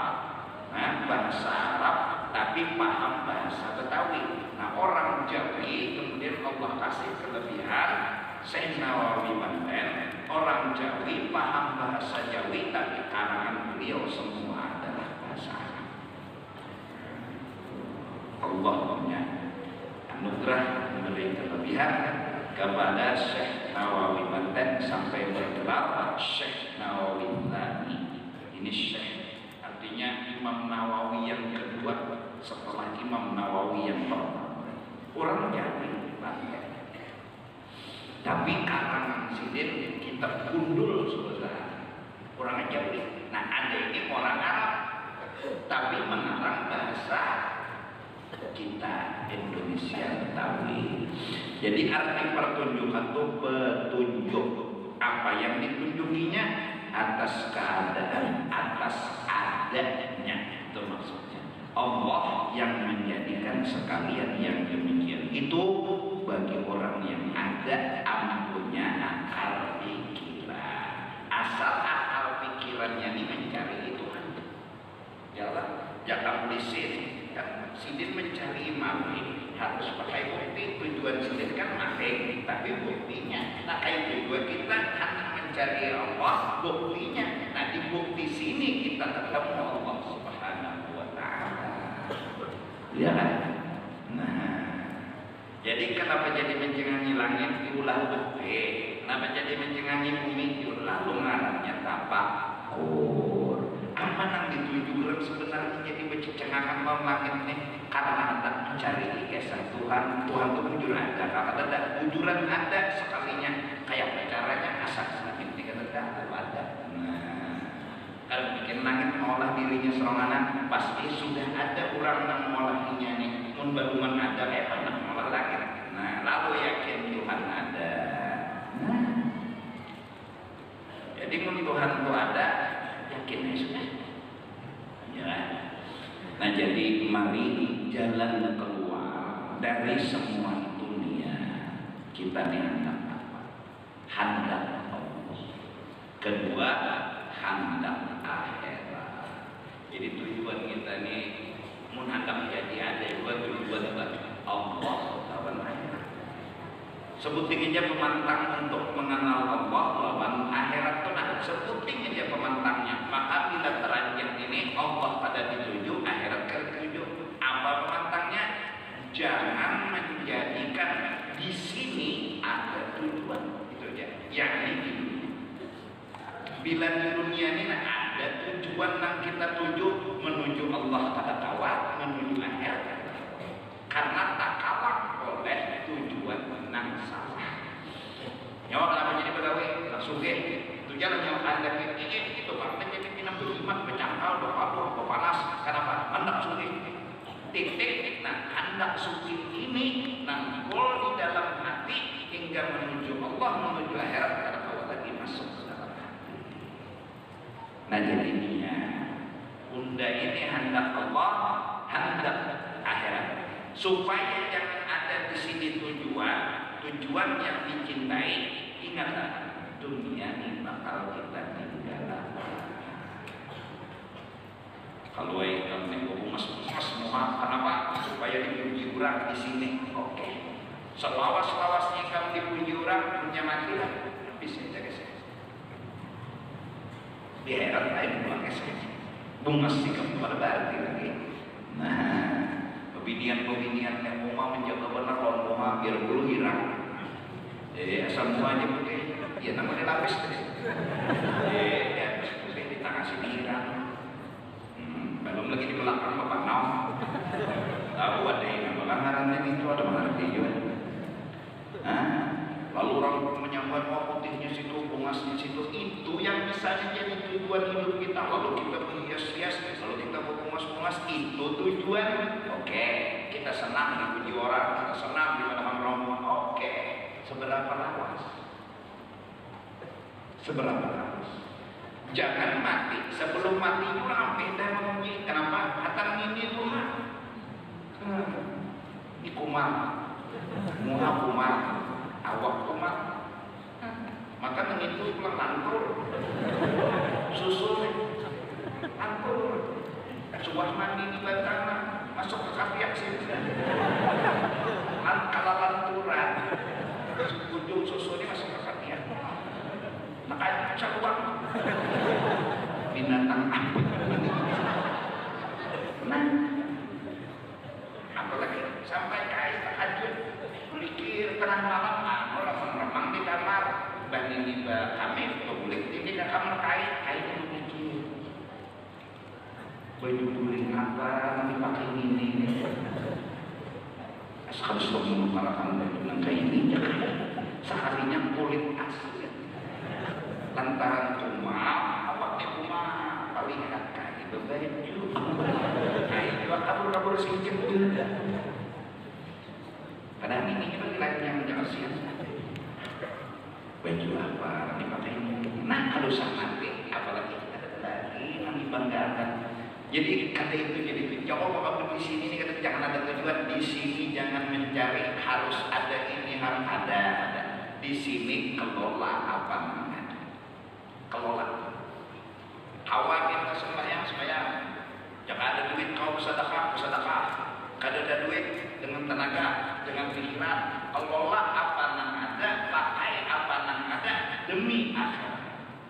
bahasa Arab, tapi paham bahasa Betawi. Nah, orang Jawi kemudian Allah kasih kelebihan Syekh Nawawi Banten, orang Jawi paham bahasa Jawi, tapi karangan beliau semua adalah bahasa Arab. Allah punya anugerah memberi kelebihan kepada Syekh Nawawi Banten sampai bergelar Syekh Nawawi Thani. Ini Syekh artinya Imam Nawawi yang kedua setelah Imam Nawawi yang pertama. Orang Jawi Banten, tapi karangan sidin kita gundul saudara. Orang Jawi. Nah, ada ini orang Arab, tapi mengarang bahasa kita Indonesia Betawi. Jadi arti pertunjukan itu petunjuk. Apa yang ditunjukinya? Atas keadaan, atas adanya. Itu maksudnya. Allah yang menjadikan sekalian yang demikian itu bagi orang yang ada ampunya akal pikiran. Asal akal pikirannya ini mencari itu kan. Jangan polisi. Kan sidin mencari maling harus pakai bukti. Tujuan sidin kan maling, tapi buktinya nah kayak tujuan kita hanya mencari Allah, buktinya nah di bukti sini kita ketemu Allah Subhanahu wa ta'ala, ya kan? Nah, jadi kenapa jadi mencengangi langit diulah bukti, kenapa jadi mencengangi bumi diulah lungarannya tapakur. Apa yang ditujukan sebenarnya jadi bercengakan mau langit nih karena hendak mencari ikesan Tuhan. Tuhan itu bujur ada, kalau ada bujuran ada sekalinya kayak caranya asal langit ini kata ada. Nah, kalau bikin langit mengolah dirinya serangan pasti sudah ada orang yang mengolahnya nih. Mun baruman ada kayak pernah mengolah langit. Nah, lalu yakin Tuhan ada. Nah, jadi mun Tuhan itu ada, yakin sudah. Ya. Nah, jadi mari jalan keluar dari semua dunia kita dihantar apa? Hendak Allah. Kedua, hendak akhirat. Jadi tujuan kita nih menghadap jadi ada dua tujuan Allah lawan akhirat. Sebuting aja pemantang untuk mengenal Allah lawan akhirat itu nah sebuting aja pemantangnya. Maka bila teranjang ini Allah pada dituju, akhirat tertuju. Apa pemantangnya? Jangan menjadikan di sini ada tujuan itu aja. Yakni di dunia. Bila di dunia ini ada tujuan yang kita tuju menuju Allah pada tawat, menuju akhirat. Karena tak kalah oleh tujuan menang salah. Nyawa kenapa jadi pegawai? Langsung itu jalan yang anda ini itu pak menjadi pinam beriman bercangkal berpaduh berpanas. Kenapa? Hendak suki titik. Nah, hendak suki ini nangkul di dalam hati hingga menuju Allah, menuju akhirat. Karena kalau lagi masuk ke dalam hati. Nah, jadinya bunda ini hendak Allah, hendak akhirat. Supaya jangan ada di sini tujuan yang dicintai. Ingatlah, dunia ini bakal kita tinggalkan. Kalau yang nego mas semua, kenapa? Supaya dipuji orang di sini. Oke. Selawas-lawasnya kamu dipuji orang, punya mati lah. Bisa jaga saya. Di akhirat lain pulang saya. Bungas sih kamu pada berarti lagi. Nah. Pembinian yang mau menjaga benar kalau mau biar dulu hilang. Asal semuanya putih, ya namanya lapis tadi. Ya putih di tangan sini hilang. Belum lagi di belakang bapak nau. Tahu ada yang belakang itu ada mengerti juga. Lalu orang menyambut putihnya situ, bungasnya situ, itu yang bisa jadi tujuan hidup kita. Lalu kita menghias-hias, lalu kita bungas-bungas, itu tujuan. Oke, kita senang dipuji orang, kita senang di mana rombongan. Oke, seberapa lawas? Seberapa lawas? Jangan mati sebelum mati juga beda memuji. Kenapa? Hatang ini Tuhan. Ini kumar, muha kumar. Awak kumat, maka mengitu pulang lantur. susul ampun suah mandi di batang masuk ke kapiak sih kalau lanturan ujung susu ini masuk ke kapiak makanya cakuak binatang apa nah apalagi sampai kait tahajud pikir tengah malam remang-remang di kamar banding di kami publik di kamar kait mikir baju guling apa dipakai ini harus menggunakan baju kayak ini sekalinya kulit asli lantaran cuma awaknya cuma lihat kayak itu kayak juga kabur-kabur sedikit padahal ini kita lagi yang jangan sia-sia baju apa dipakai ini nah kalau sama nanti apalagi kita lagi yang dibanggakan jadi kata itu jadi coba kalau di sini ini kata jangan ada tujuan di sini jangan mencari harus ada ini harus ada di sini kelola apa namanya kelola khawatir ke sembahyang jangan ada duit kau bersedekah kada ada duit dengan tenaga dengan pikiran kelola apa yang ada pakai apa yang ada demi akhirat.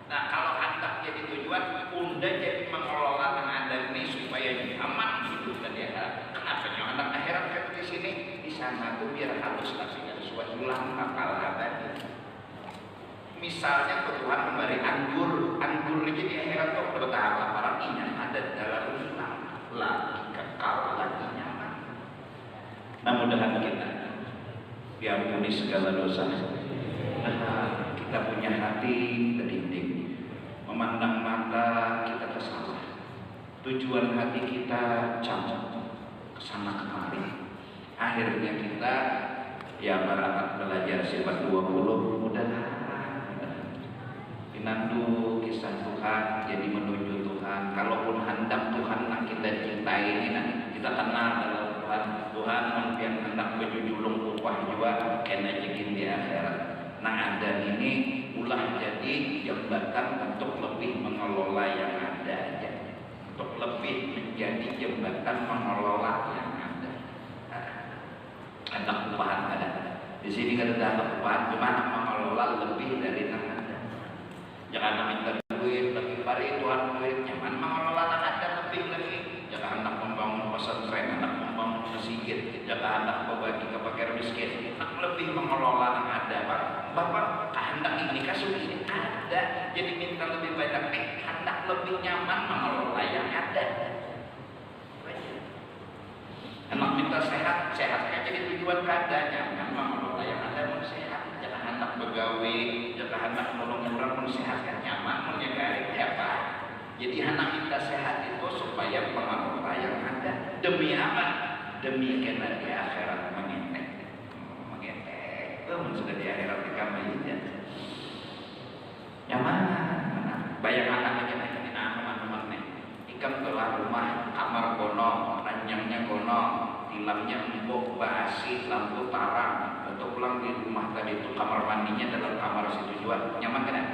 Nah kalau hendak jadi tujuan unda jadi mengelola yang ada ini supaya nyaman hidup dan dia kenapa hendak akhirat kayak di sini di sana tuh biar halus kasihnya sesuatu ulang kapal abadi. Misalnya Tuhan memberi anggur ini di akhirat tuh bertahap laparan ini ada dalam hilang lagi kekal lagi nyaman. Nah mudahan kita diampuni segala dosa. Kita punya hati terdinding, memandang mata kita kesalah, tujuan hati kita jauh kesana kemari. Akhirnya kita ya berakat belajar sifat 20 mudah. Pinandu kisah Tuhan jadi menuju Tuhan. Kalaupun hendak Tuhan nak kita cintai ini nak kita kenal dalam Tuhan yang hendak berjulung upah juga kena jekin di akhirat. Nah ada ini ulah jadi jembatan untuk lebih mengelola yang ada aja, untuk lebih menjadi jembatan mengelola yang ada. Hendak upahan ada di sini kada ada upahan cuma mengelola lebih dari yang ada. Jangan minta duit lagi pari Tuhan duit nyaman mengelola yang ada lebih lagi. Jangan hendak membangun pesantren, hendak membangun masjid, jangan hendak berbagi ke fakir miskin, hendak lebih mengelola yang ada. Bapak hendak ini kasus ini ada, jadi minta lebih banyak hendak lebih nyaman mengelola yang ada. Hendak minta sehat jadi tujuan kada nyaman mengelola yang ada pun sehat. Jangan hendak begawe, jangan hendak nolong orang pun sehat kan nyaman menjaga apa. Jadi hendak minta sehat itu supaya mengelola yang ada. Demi apa? Demi kena di akhirat mengetek. Sudah di akhirat di kamar yang mana? Bayang anak aja nih, teman-teman nih. Ikan telah rumah kamar kono, ranjangnya kono, tilamnya empuk, basi, lampu tarang. Untuk pulang di rumah tadi itu kamar mandinya dalam kamar situ juga nyaman kan?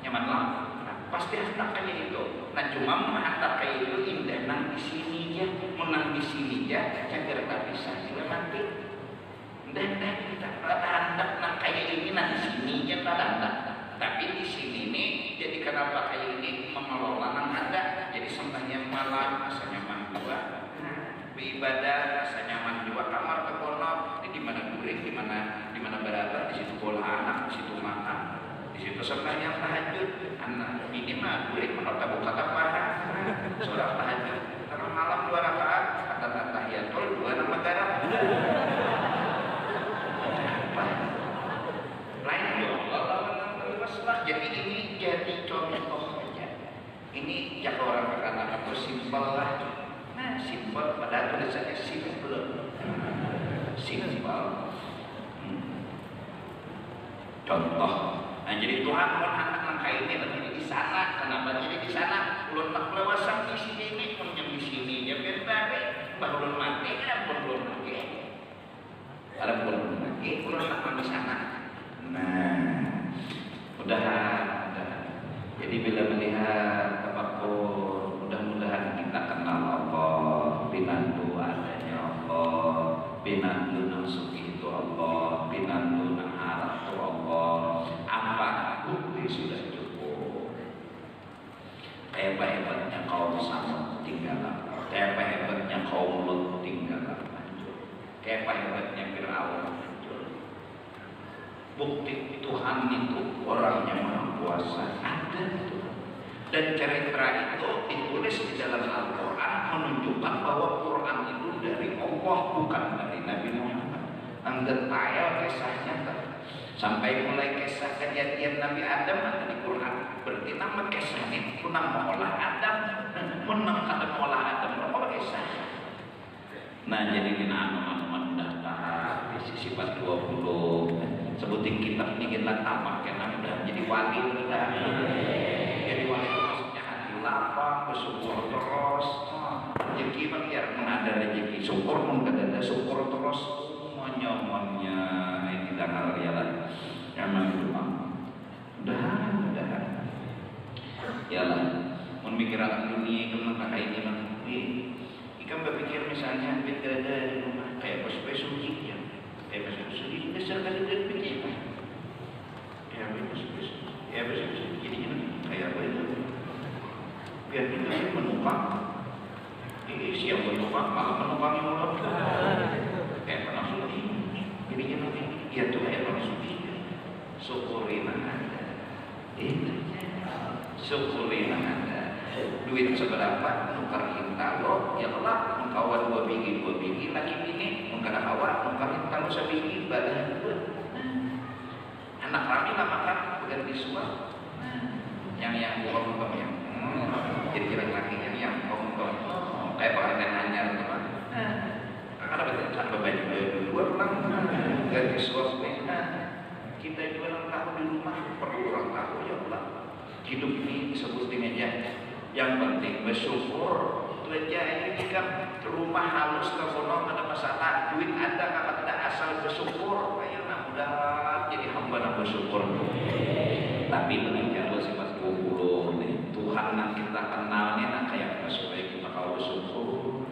Nyaman lah. Nah, pasti hendak kayak itu. Nah cuma menghantar kayak itu indah nang di sini ya, menang di sini ya, cagar tak bisa juga mati. Dan kita hendak nak kayak ini nah di sini ya hendak. Tapi di sini nih jadi kenapa kayak ini mengelola yang ada. Jadi sembahyang malam rasa nyaman juga, beribadah rasa nyaman juga. Kamar terkono di mana guring, di mana berada, di situ bola anak, di situ makan, di situ sembahyang tahajud. Anak ini mah guring menurut buka tapahan, surah tahajud. Karena malam 2 rakaat kata tahiyatul 2 nama garam. Lain Allah jadi ini jadi contoh aja. Ini yang orang berkata itu simpel lah. Nah simpel padahal tulisannya simpel. Contoh. Nah jadi Tuhan mau anak kayak ini lagi di sana. Kenapa jadi di sana? Ulun tak lewasan di sini ini, punya di sini ya biar baik. Bahulun mati kan belum lagi. Ada belum lagi. Ulun tak di sana. Nah, udah. Jadi bila pinantu nang sugih itu Allah, pinantu nang harap itu Allah. Apa bukti sudah cukup. Hebat-hebatnya kaum Samud tinggal apa? Hebat-hebatnya kaum Lut tinggal apa? Hebat-hebatnya Firaun hancur. Bukti Tuhan itu orangnya maha kuasa ada itu. Dan cerita itu ditulis di dalam Al-Quran menunjukkan bahwa Quran itu dari Allah bukan dari Nabi Muhammad. Detail kisahnya sampai mulai kisah kejadian Nabi Adam ada di Quran. Berarti nama kisahnya itu nama olah Adam, menang ada olah Adam, nama kisah. Nah jadi kita aman-aman dah tahap di sifat 20 sebutin kitab ini kita tamak karena udah jadi wali udah. Jadi wali itu maksudnya hati lapang, bersyukur terus. Rezeki biar ada rezeki syukur mungkin ada syukur terus semuanya ini tanggal rialan yang memang udah yalah memikirkan dunia kemana kakak ini nanti ikan berpikir misalnya beda ada di rumah kayak pas-pas suci ya kayak pas-pas suci besar kali dia pikir ya pas-pas ya pas-pas gini kayak apa itu biar kita menumpang siap menumpang malah menumpang yang mulut kayak pernah suci gini ya tuh kayak pernah suci syukurin ada itu syukurin ada duit seberapa nukar intalo ya Allah mengkawan dua biji lagi ini nukar hawa nukar intalo sebiji badan dua anak rami lama kan ganti suap yang buang yang jadi laki-laki yang buang kayak pakaian hanyar teman karena betul kan baju dua pulang ganti suap kita juga orang tahu di rumah perlu orang tahu ya Allah hidup ini disebut dengan yang penting bersyukur itu aja ini kan rumah halus terkono ada masalah duit ada apa tidak asal bersyukur ayo mudah jadi hamba yang bersyukur tapi meninggal sifat 20 nih Tuhan yang kita kenal nih nah kayak supaya kita kau bersyukur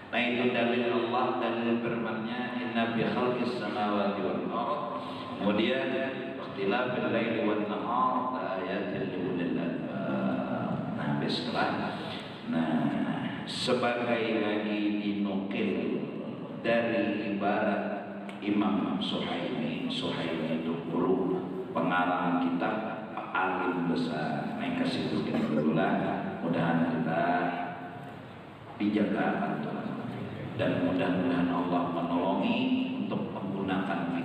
nah itu dalil Allah dalil firman-Nya inna bi khalqis samawati wal ardh kemudian ikhtilafil laili wan nahar ayatin li ulil albab. Nah, setelah sebagai lagi dinukil dari ibarat Imam Suhaimi itu guru pengarang kitab alim besar. Nah, kasih itu kebetulan mudah-mudahan kita dijaga dan mudah-mudahan Allah menolongi untuk menggunakan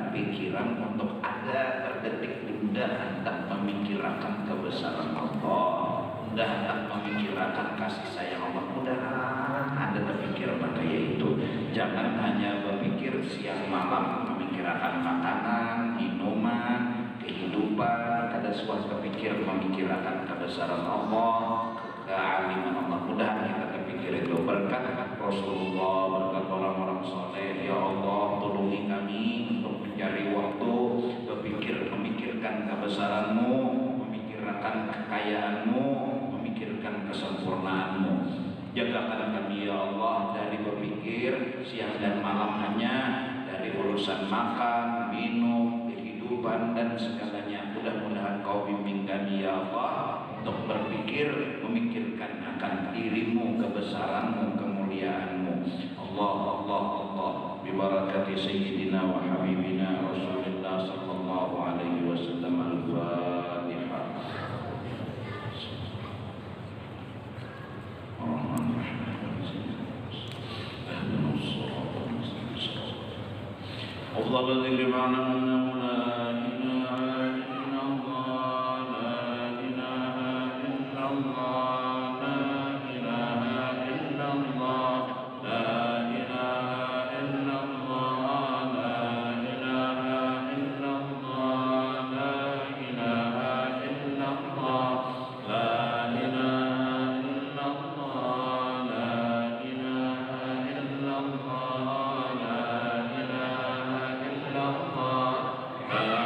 pikiran untuk ada terdetik bunda hendak memikirkan kebesaran Allah, bunda hendak memikirkan kasih sayang Allah, mudah-mudahan ada terpikirkan kayak itu. Jangan hanya berpikir siang malam memikirkan makanan, minuman, kehidupan, ada suatu kepikir memikirkan kebesaran Allah, kealiman Allah. Mudah kita terpikir itu berkat Rasulullah, berkat orang-orang soleh. Ya Allah, tolongi kami untuk mencari waktu berpikir, memikirkan kebesaran-Mu, memikirkan kekayaan-Mu, memikirkan kesempurnaanmu. Jagakan kami ya Allah dari berpikir siang dan malam hanya dari urusan makan, minum, kehidupan dan segalanya. Mudah-mudahan Kau bimbing kami ya Allah untuk berpikir, memikirkan akan dirimu, kebesaranmu, kemuliaanmu. Allah bibarakati sayyidina wa habibina Rasulullah sallallahu alaihi wasallam. Al-Fatihah. أفضل الذكر معنى أنه لا إله إلا الله لا إله إلا الله لا إله إلا الله لا إله إلا الله لا إله إلا الله لا إله إلا الله لا إله إلا الله لا إله إلا الله لا إله إلا الله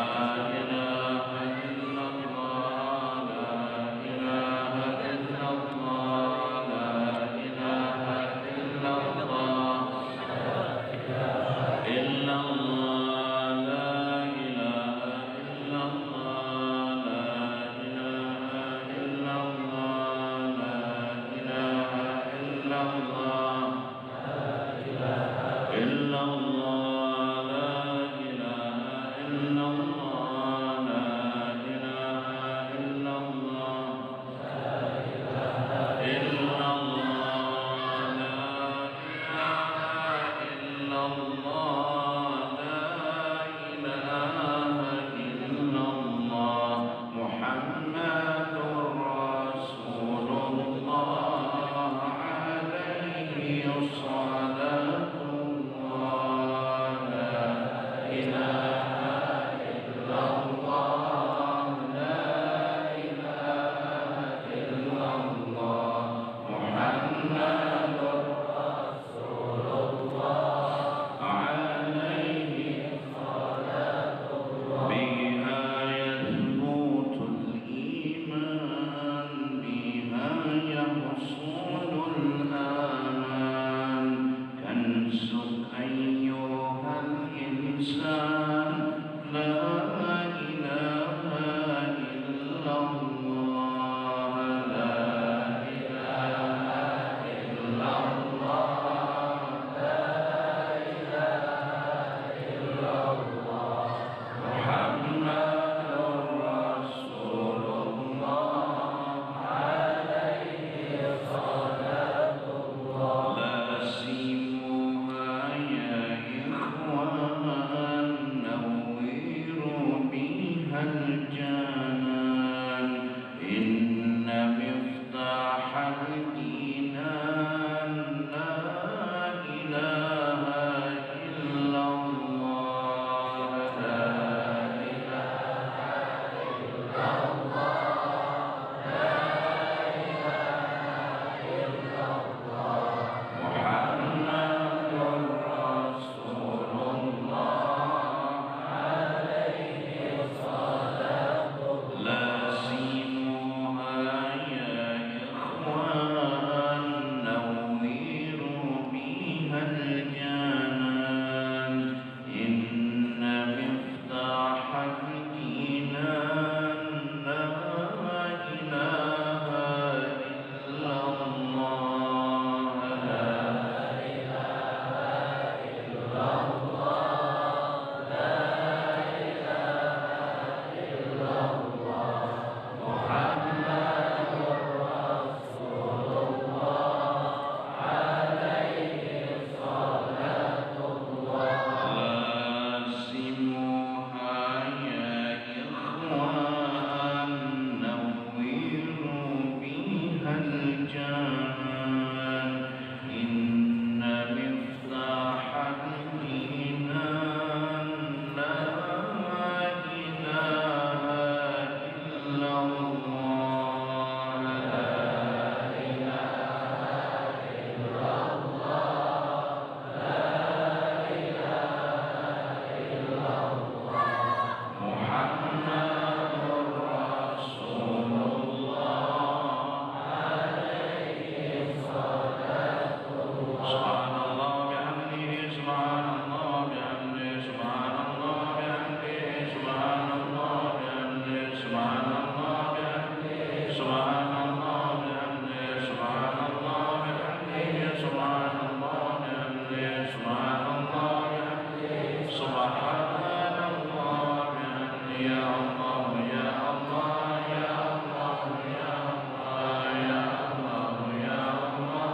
سبحان الله بحمده سبحان الله بحمده يا الله يا الله يا الله يا الله يا الله يا الله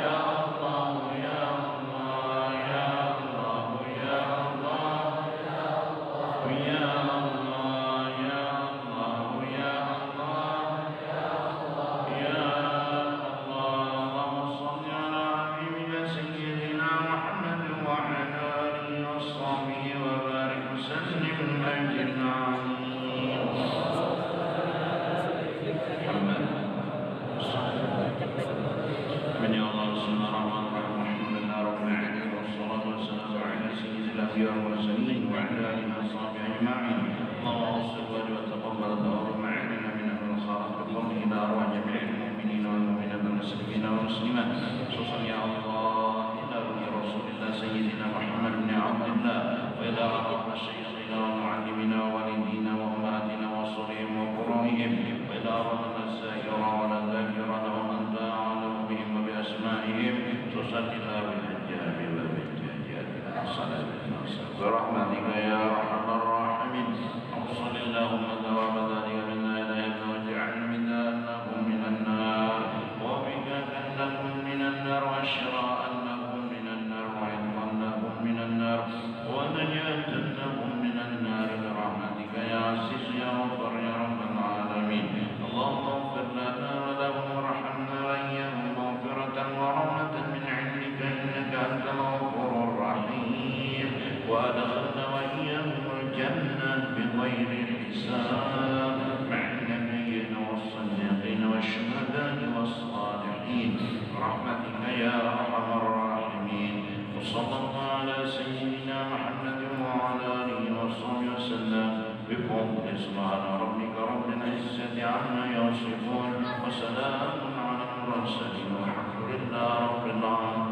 يا الله يا الله يا الله يا الله يا الله يا الله يا الله يا الله اللهم صل على حبيبك سيدنا محمد وعلى آله وصحبه وبارك وسلم أجمعين محمد من يا الله بسم الله الرحمن الرحيم الحمد لله رب العالمين والصلاة والسلام على سيد الأنبياء والمرسلين وعلى آله وصحبه أجمعين اللهم اغفر وتقبل توبة معنا من أهل الخيرات بفضله إلى أرواح جميع المؤمنين والمؤمنات والمسلمين والمسلمات خصوصا يا الله إلى روح رسول الله سيدنا محمد بن عبد الله وإلى أرواح مشايخنا ومعلمنا ووالدينا وأمهاتنا وصلهم وقرائهم وإلى أرواح السائرة والذاكرة ومن تعلم بهم وبأسمائهم تصلى بالحجاب وبالجهاد الصلاة برحمتك يا أرحم الراحمين وصل اللهم دوام ذلك منا إليك واجعل منا أنهم من النار وبك أنهم من النار وشراء أنهم من النار وعظما لهم من النار ونجاة لهم من النار برحمتك يا عزيز يا غفر يا رب العالمين اللهم اغفر لنا ولهم وارحمنا وإياهم مغفرة ورحمة من عندك إنك أنت الغفور الرحيم وأدخلنا وإياهم الجنة بغير حساب مع النبيين والصديقين والشهداء والصالحين برحمتك يا أرحم الراحمين وصلى الله على سيدنا محمد وعلى آله وصحبه وسلم بفضل سبحان ربك رب العزة عما يصفون وسلام على المرسلين والحمد لله رب العالمين.